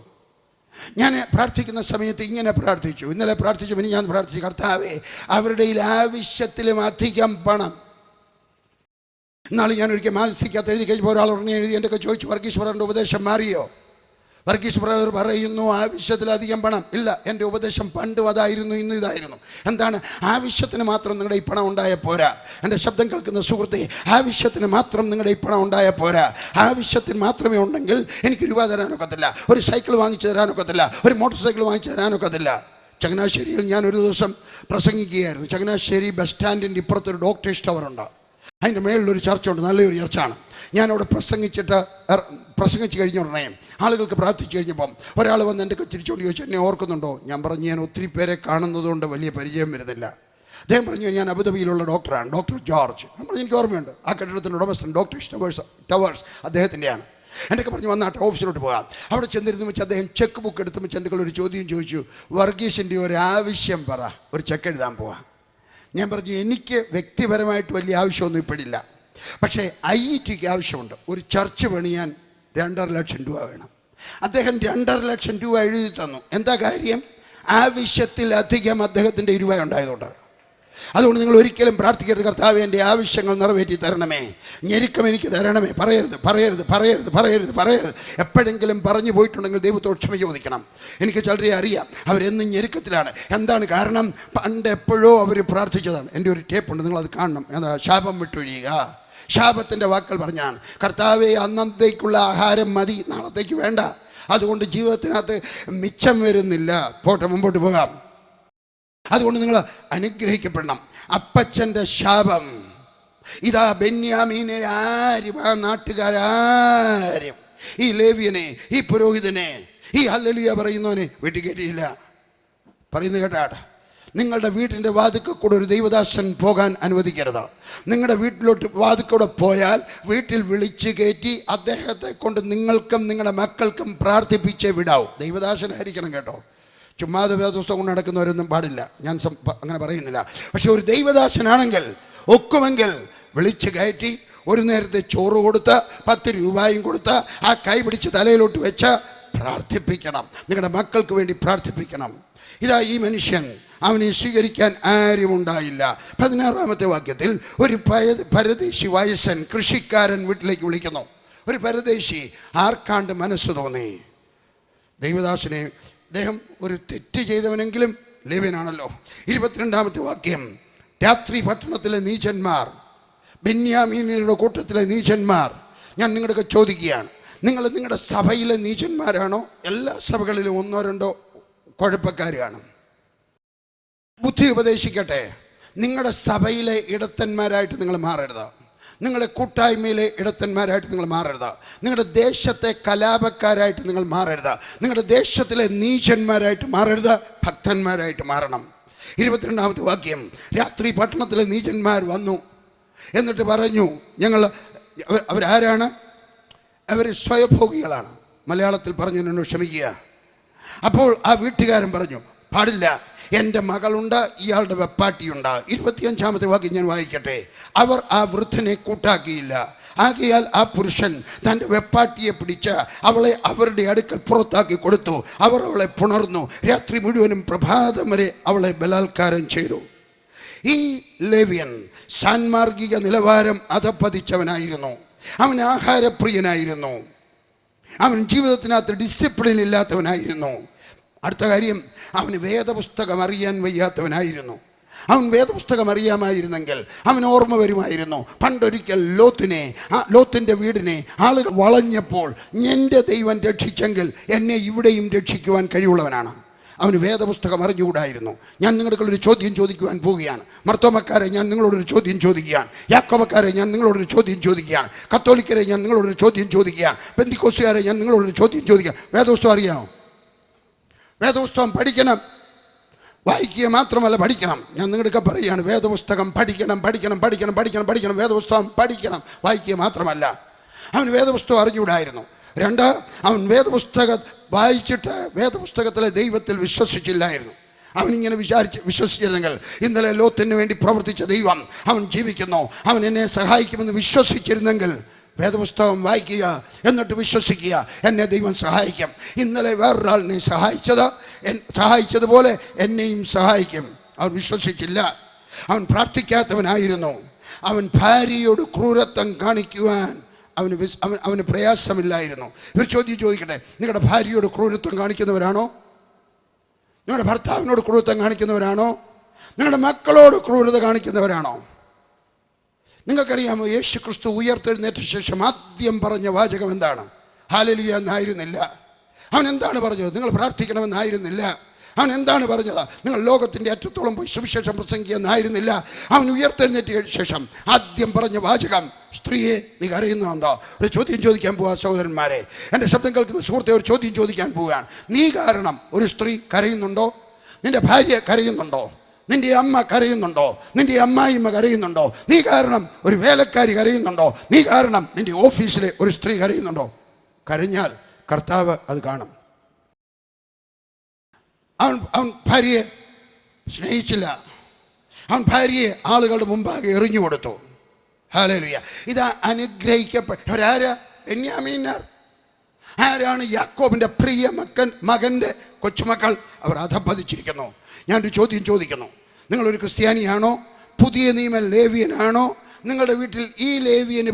ഞാൻ പ്രാർത്ഥിക്കുന്ന സമയത്ത് ഇങ്ങനെ പ്രാർത്ഥിച്ചു. ഇന്നലെ പ്രാർത്ഥിച്ചു, പിന്നെ ഞാൻ പ്രാർത്ഥിച്ചു, കർത്താവേ, അവരുടെ ആവശ്യത്തിലും അധികം പണം. എന്നാലും ഞാൻ ഒരിക്കൽ മാനസികത്ത് എഴുതി കഴിഞ്ഞപ്പോൾ ഒരാൾ ഉടനെ എഴുതി എൻ്റെ ഒക്കെ ചോദിച്ചു, വർഗീസ് ബ്രദറിൻ്റെ ഉപദേശം മാറിയോ? വർഗീസ് ബ്രദർ പറയുന്നു ആവശ്യത്തിലധികം പണം. ഇല്ല, എൻ്റെ ഉപദേശം പണ്ടും അതായിരുന്നു, ഇന്നും ഇതായിരുന്നു. എന്താണ്? ആവശ്യത്തിന് മാത്രം നിങ്ങളുടെ ഈ പണം ഉണ്ടായ പോരാ. എൻ്റെ ശബ്ദം കേൾക്കുന്ന സുഹൃത്തെ, ആവശ്യത്തിന് മാത്രം നിങ്ങളുടെ ഈ പണം ഉണ്ടായ പോരാ. ആവശ്യത്തിന് മാത്രമേ ഉണ്ടെങ്കിൽ എനിക്ക് രൂപ തരാനൊക്കത്തില്ല, ഒരു സൈക്കിൾ വാങ്ങിച്ചു തരാനൊക്കത്തില്ല, ഒരു മോട്ടോർ സൈക്കിൾ വാങ്ങിച്ചു തരാനൊക്കത്തില്ല. ചങ്ങനാശ്ശേരിയിൽ ഞാൻ ഒരു ദിവസം പ്രസംഗിക്കുകയായിരുന്നു. ചങ്ങനാശ്ശേരി ബസ് സ്റ്റാൻഡിൻ്റെ ഇപ്പുറത്തൊരു ഡോക്ടർ സ്റ്റവറുണ്ട്. അതിൻ്റെ മേളിലൊരു ചർച്ചുണ്ട്, നല്ലൊരു ചർച്ചാണ്. ഞാനവിടെ പ്രസംഗിച്ച് കഴിഞ്ഞ ഉടനെ ആളുകൾക്ക് പ്രാർത്ഥിച്ചു കഴിഞ്ഞപ്പം ഒരാൾ വന്ന് എൻ്റെ തിരിച്ചുകൊണ്ട് ചോദിച്ചു, എന്നെ ഓർക്കുന്നുണ്ടോ? ഞാൻ പറഞ്ഞു, ഞാൻ ഒത്തിരി പേരെ കാണുന്നതുകൊണ്ട് വലിയ പരിചയം വരുന്നില്ല. അദ്ദേഹം പറഞ്ഞു, ഞാൻ അബുദാബിയിലുള്ള ഡോക്ടറാണ്, ഡോക്ടർ ജോർജ്. ഞാൻ പറഞ്ഞു, എനിക്ക് ഓർമ്മയുണ്ട്. ആ കെട്ടിടത്തിൻ്റെ ഉടമസ്ഥൻ ഡോക്ടർ ടവേഴ്സ് അദ്ദേഹത്തിൻ്റെയാണ്. എന്നൊക്കെ പറഞ്ഞു, വന്നാട്ടെ ഓഫീസിലോട്ട് പോകാം. അവിടെ ചെന്നിരുന്നു വെച്ച് അദ്ദേഹം ചെക്ക് ബുക്ക് എടുത്ത് വെച്ച് എൻ്റെ ഒരു ചോദ്യം ചോദിച്ചു, വർഗീസിൻ്റെ ഒരു ആവശ്യം പറ, ഒരു ചെക്ക് എഴുതാൻ പോവാം. ഞാൻ പറഞ്ഞു, എനിക്ക് വ്യക്തിപരമായിട്ട് വലിയ ആവശ്യമൊന്നും ഇപ്പോഴില്ല, പക്ഷേ IETക്ക് ആവശ്യമുണ്ട്. ഒരു ചർച്ച് പണിയാൻ 2.5 ലക്ഷം രൂപ വേണം. അദ്ദേഹം 2.5 ലക്ഷം രൂപ എഴുതി തന്നു. എന്താ കാര്യം? ആവശ്യത്തിലധികം അദ്ദേഹത്തിൻ്റെ രൂപ ഉണ്ടായതുകൊണ്ട്. അതുകൊണ്ട് നിങ്ങൾ ഒരിക്കലും പ്രാർത്ഥിക്കരുത്, കർത്താവേ എൻ്റെ ആവശ്യങ്ങൾ നിറവേറ്റി തരണമേ, ഞെരുക്കം എനിക്ക് തരണമേ. പറയരുത്. എപ്പോഴെങ്കിലും പറഞ്ഞു പോയിട്ടുണ്ടെങ്കിൽ ദൈവത്തോട് ക്ഷമ ചോദിക്കണം. എനിക്ക് ചിലരെ അറിയാം, അവരെന്നും ഞെരുക്കത്തിലാണ്. എന്താണ് കാരണം? പണ്ട് എപ്പോഴോ അവർ പ്രാർത്ഥിച്ചതാണ്. എൻ്റെ ഒരു ടേപ്പുണ്ട്, നിങ്ങളത് കാണണം. എന്താ? ശാപം വിട്ടൊഴിയുക. ശാപത്തിൻ്റെ വാക്കുകൾ പറഞ്ഞാണ്, കർത്താവേ അന്നത്തേക്കുള്ള ആഹാരം മതി, നാളത്തേക്ക് വേണ്ട. അതുകൊണ്ട് ജീവിതത്തിനകത്ത് മിച്ചം വരുന്നില്ല. മുമ്പോട്ട് പോകാം. അതുകൊണ്ട് നിങ്ങൾ അനുഗ്രഹിക്കപ്പെടണം. അപ്പച്ചൻ്റെ ശാപം ഇതാ ബെന്യാമീനെ ആരും, ആ നാട്ടുകാരും, ഈ ലേവ്യനെ, ഈ പുരോഹിതനെ, ഈ ഹല്ലേലൂയ പറയുന്നവനെ വീട്ടിൽ കയറ്റിയില്ല. പറയുന്നത് കേട്ടാട്ടെ, നിങ്ങളുടെ വീട്ടിൻ്റെ വാതിൽക്കൽ കൂടെ ഒരു ദൈവദാസൻ പോകാൻ അനുവദിക്കരുത്. നിങ്ങളുടെ വീട്ടിലോട്ട് വാതിൽക്കൂടെ പോയാൽ വീട്ടിൽ വിളിച്ച് കയറ്റി അദ്ദേഹത്തെ കൊണ്ട് നിങ്ങൾക്കും നിങ്ങളുടെ മക്കൾക്കും പ്രാർത്ഥിപ്പിച്ചേ വിടാവൂ. ദൈവദാസനായിരിക്കണം കേട്ടോ. ചുമ്മാതെ വേദപുസ്തകം കൊണ്ട് നടക്കുന്നവരൊന്നും പാടില്ല, ഞാൻ അങ്ങനെ പറയുന്നില്ല. പക്ഷെ ഒരു ദൈവദാസനാണെങ്കിൽ, ഒക്കുമെങ്കിൽ വിളിച്ച് കയറ്റി ഒരു നേരത്തെ ചോറ് കൊടുത്ത് 10 രൂപയും കൊടുത്ത് ആ കൈ പിടിച്ച് തലയിലോട്ട് വെച്ച് പ്രാർത്ഥിപ്പിക്കണം. നിങ്ങളുടെ മക്കൾക്ക് വേണ്ടി പ്രാർത്ഥിപ്പിക്കണം. ഇതാ ഈ മനുഷ്യൻ, അവനെ സ്വീകരിക്കാൻ ആരും ഉണ്ടായില്ല. 16-ാമത്തെ വാക്യത്തിൽ ഒരു പരദേശി വയസ്സൻ കൃഷിക്കാരൻ വീട്ടിലേക്ക് വിളിക്കുന്നു. ഒരു പരദേശി, ആർക്കാണ്ട് മനസ്സ് തോന്നി ദൈവദാസനെ. അദ്ദേഹം ഒരു തെറ്റ് ചെയ്തവനെങ്കിലും ലേവ്യനാണല്ലോ. 22-ാമത്തെ വാക്യം, രാത്രി പട്ടണത്തിലെ നീചന്മാർ, ബെന്യാമീനയുടെ കൂട്ടത്തിലെ നീചന്മാർ. ഞാൻ നിങ്ങളൊക്കെ ചോദിക്കുകയാണ്, നിങ്ങൾ നിങ്ങളുടെ സഭയിലെ നീചന്മാരാണോ? എല്ലാ സഭകളിലും 1, 2 കുഴപ്പക്കാർ കാണും. ബുദ്ധി ഉപദേശിക്കട്ടെ, നിങ്ങളുടെ സഭയിലെ ഇടത്തന്മാരായിട്ട് നിങ്ങൾ മാറരുത്. നിങ്ങളുടെ കൂട്ടായ്മയിലെ ഇടത്തന്മാരായിട്ട് നിങ്ങൾ മാറരുത്. നിങ്ങളുടെ ദേശത്തെ കലാപക്കാരായിട്ട് നിങ്ങൾ മാറരുത്. നിങ്ങളുടെ ദേശത്തിലെ നീചന്മാരായിട്ട് മാറരുത്, ഭക്തന്മാരായിട്ട് മാറണം. 22-ാമത്തെ വാക്യം, രാത്രി പട്ടണത്തിലെ നീചന്മാർ വന്നു എന്നിട്ട് പറഞ്ഞു, അവരാരാണ്? അവർ സ്വയഭോഗികളാണ്. മലയാളത്തിൽ പറഞ്ഞതിനോട് ക്ഷമിക്കുക. അപ്പോൾ ആ വീട്ടുകാരൻ പറഞ്ഞു, പാടില്ല, എൻ്റെ മകളുണ്ട്, ഇയാളുടെ വെപ്പാട്ടിയുണ്ട്. 25-ാമത്തെ വാക്യം ഞാൻ വായിക്കട്ടെ. അവർ ആ വൃദ്ധനെ കൂട്ടാക്കിയില്ല. ആകയാൽ ആ പുരുഷൻ തൻ്റെ വെപ്പാട്ടിയെ പിടിച്ച് അവളെ അവരുടെ അടുക്കൽ പുറത്താക്കി കൊടുത്തു. അവർ അവളെ പുണർന്നു. രാത്രി മുഴുവനും പ്രഭാതം വരെ അവളെ ബലാത്കാരം ചെയ്തു. ഈ ലേവ്യൻ സാൻമാർഗിക നിലവാരം അധപ്പതിച്ചവനായിരുന്നു. അവൻ ആഹാരപ്രിയനായിരുന്നു. അവൻ ജീവിതത്തിനകത്ത് ഡിസിപ്ലിൻ ഇല്ലാത്തവനായിരുന്നു. അടുത്ത കാര്യം, അവന് വേദപുസ്തകം അറിയാൻ വയ്യാത്തവനായിരുന്നു. അവൻ വേദപുസ്തകം അറിയാമായിരുന്നെങ്കിൽ അവൻ ഓർമ്മ വരുമായിരുന്നു, പണ്ടൊരിക്കൽ ലോത്തിൻ്റെ വീടിനെ ആളുകൾ വളഞ്ഞപ്പോൾ എൻ്റെ ദൈവം രക്ഷിച്ചെങ്കിൽ എന്നെ ഇവിടെയും രക്ഷിക്കുവാൻ കഴിവുള്ളവനാണ്. അവന് വേദപുസ്തകം അറിഞ്ഞുകൂടായിരുന്നു. ഞാൻ നിങ്ങൾക്കൊരു ചോദ്യം ചോദിക്കുവാൻ പോവുകയാണ്. മർത്തോമക്കാരെ, ഞാൻ നിങ്ങളോടൊരു ചോദ്യം ചോദിക്കുകയാണ്. യാക്കോബക്കാരെ, ഞാൻ നിങ്ങളോടൊരു ചോദ്യം ചോദിക്കുകയാണ്. കത്തോലിക്കരെ, ഞാൻ നിങ്ങളോടൊരു ചോദ്യം ചോദിക്കുകയാണ്. പെന്തിക്കോസ്തുകാരെ, ഞാൻ നിങ്ങളോടൊരു ചോദ്യം ചോദിക്കുകയാണ്. വേദപുസ്തകം അറിയാമോ? വേദപുസ്തകം പഠിക്കണം. വായിക്കുക മാത്രമല്ല, പഠിക്കണം. ഞാൻ നിങ്ങൾക്ക് പറയുകയാണ്, വേദപുസ്തകം പഠിക്കണം, പഠിക്കണം, പഠിക്കണം, പഠിക്കണം, പഠിക്കണം. വേദപുസ്തകം പഠിക്കണം, വായിക്കുക മാത്രമല്ല. അവന് വേദപുസ്തകം അറിഞ്ഞുകൂടായിരുന്നു. 2, അവൻ വേദപുസ്തകം വായിച്ചിട്ട് വേദപുസ്തകത്തിലെ ദൈവത്തിൽ വിശ്വസിച്ചില്ലായിരുന്നു. അവനിങ്ങനെ വിശ്വസിച്ചിരുന്നെങ്കിൽ ഇന്നലെ ലോത്തിന് വേണ്ടി പ്രവർത്തിച്ച ദൈവം അവൻ ജീവിക്കുന്നു, അവൻ എന്നെ സഹായിക്കുമെന്ന് വിശ്വസിച്ചിരുന്നെങ്കിൽ വേദപുസ്തകം വായിക്കുക, എന്നിട്ട് വിശ്വസിക്കുക, എന്നെ ദൈവം സഹായിക്കും. ഇന്നലെ വേറൊരാളിനെ സഹായിച്ചതുപോലെ എന്നെയും സഹായിക്കും. അവൻ വിശ്വസിച്ചില്ല. അവൻ പ്രാർത്ഥിക്കാത്തവനായിരുന്നു. അവൻ ഭാര്യയോട് ക്രൂരത്വം കാണിക്കുവാൻ അവന് പ്രയാസമില്ലായിരുന്നു. ഒരു ചോദ്യം ചോദിക്കട്ടെ, നിങ്ങളുടെ ഭാര്യയോട് ക്രൂരത്വം കാണിക്കുന്നവരാണോ? നിങ്ങളുടെ ഭർത്താവിനോട് ക്രൂരത്വം കാണിക്കുന്നവരാണോ? നിങ്ങളുടെ മക്കളോട് ക്രൂരത കാണിക്കുന്നവരാണോ? നിങ്ങൾക്കറിയാമോ, യേശു ക്രിസ്തു ഉയർത്തെഴുന്നേറ്റ ശേഷം ആദ്യം പറഞ്ഞ വാചകം എന്താണ്? ഹല്ലേലൂയ എന്നായിരുന്നില്ല. അവൻ എന്താണ് പറഞ്ഞത്? നിങ്ങൾ പ്രാർത്ഥിക്കണമെന്നായിരുന്നില്ല. അവൻ എന്താണ് പറഞ്ഞത്? നിങ്ങൾ ലോകത്തിൻ്റെ അറ്റത്തോളം പോയി സുവിശേഷം പ്രസംഗിക്കുക എന്നായിരുന്നില്ല. അവൻ ഉയർത്തെഴുന്നേറ്റ ശേഷം ആദ്യം പറഞ്ഞ വാചകം, സ്ത്രീയെ നീ കരയുന്നുണ്ടോ? ഒരു ചോദ്യം ചോദിക്കാൻ പോവുക സഹോദരന്മാരെ, എൻ്റെ ശബ്ദം കേൾക്കുന്ന സുഹൃത്തെ, ഒരു ചോദ്യം ചോദിക്കാൻ പോവുകയാണ്. നീ കാരണം ഒരു സ്ത്രീ കരയുന്നുണ്ടോ? നിന്റെ ഭാര്യ കരയുന്നുണ്ടോ? നിന്റെ അമ്മ കരയുന്നുണ്ടോ? നിന്റെ അമ്മായിമ്മ കരയുന്നുണ്ടോ? നീ കാരണം ഒരു വേലക്കാരി കരയുന്നുണ്ടോ? നീ കാരണം നിന്റെ ഓഫീസിലെ ഒരു സ്ത്രീ കരയുന്നുണ്ടോ? കരഞ്ഞാൽ കർത്താവ് അത് കാണും. അവൻ ഭാര്യയെ സ്നേഹിച്ചില്ല. അവൻ ഭാര്യയെ ആളുകളുടെ മുമ്പാകെ എറിഞ്ഞു കൊടുത്തു. ഹല്ലേലൂയ. ഇതാ അനുഗ്രഹിക്കപ്പെട്ടവരാരാ? ബെന്യാമീനാർ. ആരാണ്? യാക്കോബിൻ്റെ പ്രിയ മകൻ്റെ കൊച്ചുമക്കൾ. അവർ അധപ്പതിച്ചിരിക്കുന്നു. ഞാനൊരു ചോദ്യം ചോദിക്കുന്നു, നിങ്ങളൊരു ക്രിസ്ത്യാനിയാണോ? പുതിയ നിയമ ലേവ്യനാണോ? നിങ്ങളുടെ വീട്ടിൽ ഈ ലേവ്യന്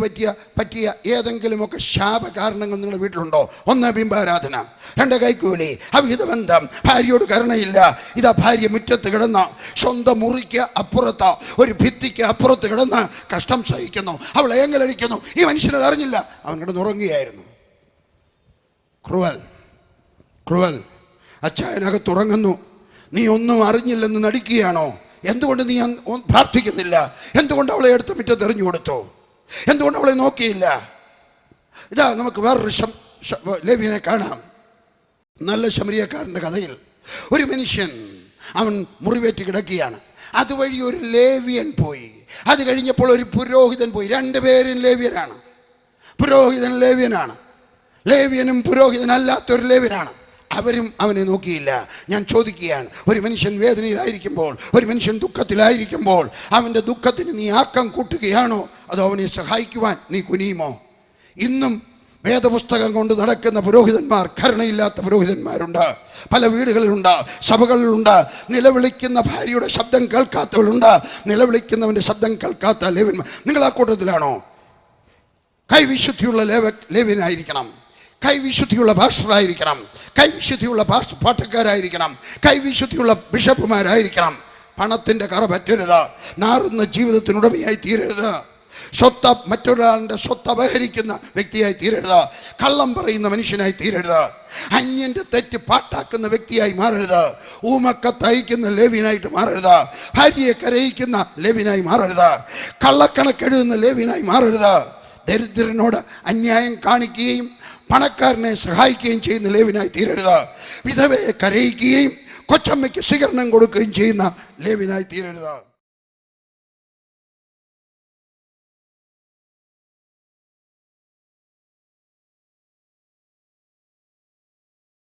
പറ്റിയ ഏതെങ്കിലുമൊക്കെ ശാപകാരണങ്ങൾ നിങ്ങളുടെ വീട്ടിലുണ്ടോ? 1, ബിംബാരാധന. 2, കൈക്കൂലി, അവിഹിത ബന്ധം, ഭാര്യയോട് കരുണയില്ല. ഇതാ ഭാര്യ മുറ്റത്ത് കിടന്ന് സ്വന്തം മുറിക്ക് അപ്പുറത്ത് ഒരു ഭിത്തിക്ക് അപ്പുറത്ത് കിടന്ന് കഷ്ടം സഹിക്കുന്നു. അവൾ ഏങ്ങലടിക്കുന്നു. ഈ മനുഷ്യനത് അറിഞ്ഞില്ല. അവൻ കിടന്നുറങ്ങുകയായിരുന്നു. ക്രൂവൽ. അച്ചായനകത്ത് ഉറങ്ങുന്നു. നീ ഒന്നും അറിഞ്ഞില്ലെന്ന് നടിക്കുകയാണോ? എന്തുകൊണ്ട് നീ പ്രാർത്ഥിക്കുന്നില്ല? എന്തുകൊണ്ട് അവളെ എടുത്ത് മുറ്റത്ത് എറിഞ്ഞു കൊടുത്തു? എന്തുകൊണ്ട് അവളെ നോക്കിയില്ല? ഇതാ നമുക്ക് വേറൊരു ലേവ്യനെ കാണാം. നല്ല ശമരിയക്കാരൻ്റെ കഥയിൽ ഒരു മനുഷ്യൻ, അവൻ മുറിവേറ്റ് കിടക്കുകയാണ്. അതുവഴി ഒരു ലേവ്യൻ പോയി. അത് കഴിഞ്ഞപ്പോൾ ഒരു പുരോഹിതൻ പോയി. 2 പേരും ലേവ്യനാണ്. പുരോഹിതൻ ലേവ്യനാണ്, ലേവ്യനും പുരോഹിതനല്ലാത്തൊരു ലേവ്യനാണ്. അവരും അവനെ നോക്കിയില്ല. ഞാൻ ചോദിക്കുകയാണ്, ഒരു മനുഷ്യൻ വേദനയിലായിരിക്കുമ്പോൾ, ഒരു മനുഷ്യൻ ദുഃഖത്തിലായിരിക്കുമ്പോൾ അവൻ്റെ ദുഃഖത്തിന് നീ ആക്കം കൂട്ടുകയാണോ? അതോ അവനെ സഹായിക്കുവാൻ നീ കുനിയുമോ? ഇന്നും വേദപുസ്തകം കൊണ്ട് നടക്കുന്ന പുരോഹിതന്മാർ, കരുണയില്ലാത്ത പുരോഹിതന്മാരുണ്ട്. പല വീടുകളിലുണ്ട്, സഭകളിലുണ്ട്. നിലവിളിക്കുന്ന ഭാര്യയുടെ ശബ്ദം കേൾക്കാത്തവളുണ്ട്, നിലവിളിക്കുന്നവൻ്റെ ശബ്ദം കേൾക്കാത്ത ലേവ്യന്മാർ. നിങ്ങൾ ആ കൂട്ടത്തിലാണോ? കൈവിശുദ്ധിയുള്ള ലേവ്യനായിരിക്കണം, കൈവിശുദ്ധിയുള്ള പാസ്റ്ററായിരിക്കണം, കൈവിശുദ്ധിയുള്ള പാട്ടക്കാരായിരിക്കണം, കൈവിശുദ്ധിയുള്ള ബിഷപ്പുമാരായിരിക്കണം. പണത്തിൻ്റെ കറ പറ്റരുത്. നാറുന്ന ജീവിതത്തിനുടമയായി തീരരുത്. മറ്റൊരാളുടെ സ്വത്ത് അപഹരിക്കുന്ന വ്യക്തിയായി തീരരുത്. കള്ളം പറയുന്ന മനുഷ്യനായി തീരരുത്. അന്യന്റെ തെറ്റ് പാട്ടാക്കുന്ന വ്യക്തിയായി മാറരുത്. ഊമക്കത്തയക്കുന്ന ലേവ്യനായിട്ട് മാറരുത്. ഭാര്യയെ കരയിക്കുന്ന ലേവ്യനായി മാറരുത്. കള്ളക്കണക്കെഴുതുന്ന ലേവ്യനായി മാറരുത്. ദരിദ്രനോട് അന്യായം കാണിക്കുകയും പണക്കാരനെ സഹായിക്കുകയും ചെയ്യുന്ന ലേവ്യനായി തീരരുത്. വിധവയെ കരയിക്കുകയും കൊച്ചമ്മയ്ക്ക് സ്വീകരണം കൊടുക്കുകയും ചെയ്യുന്ന ലേവ്യനായി തീരരുത്.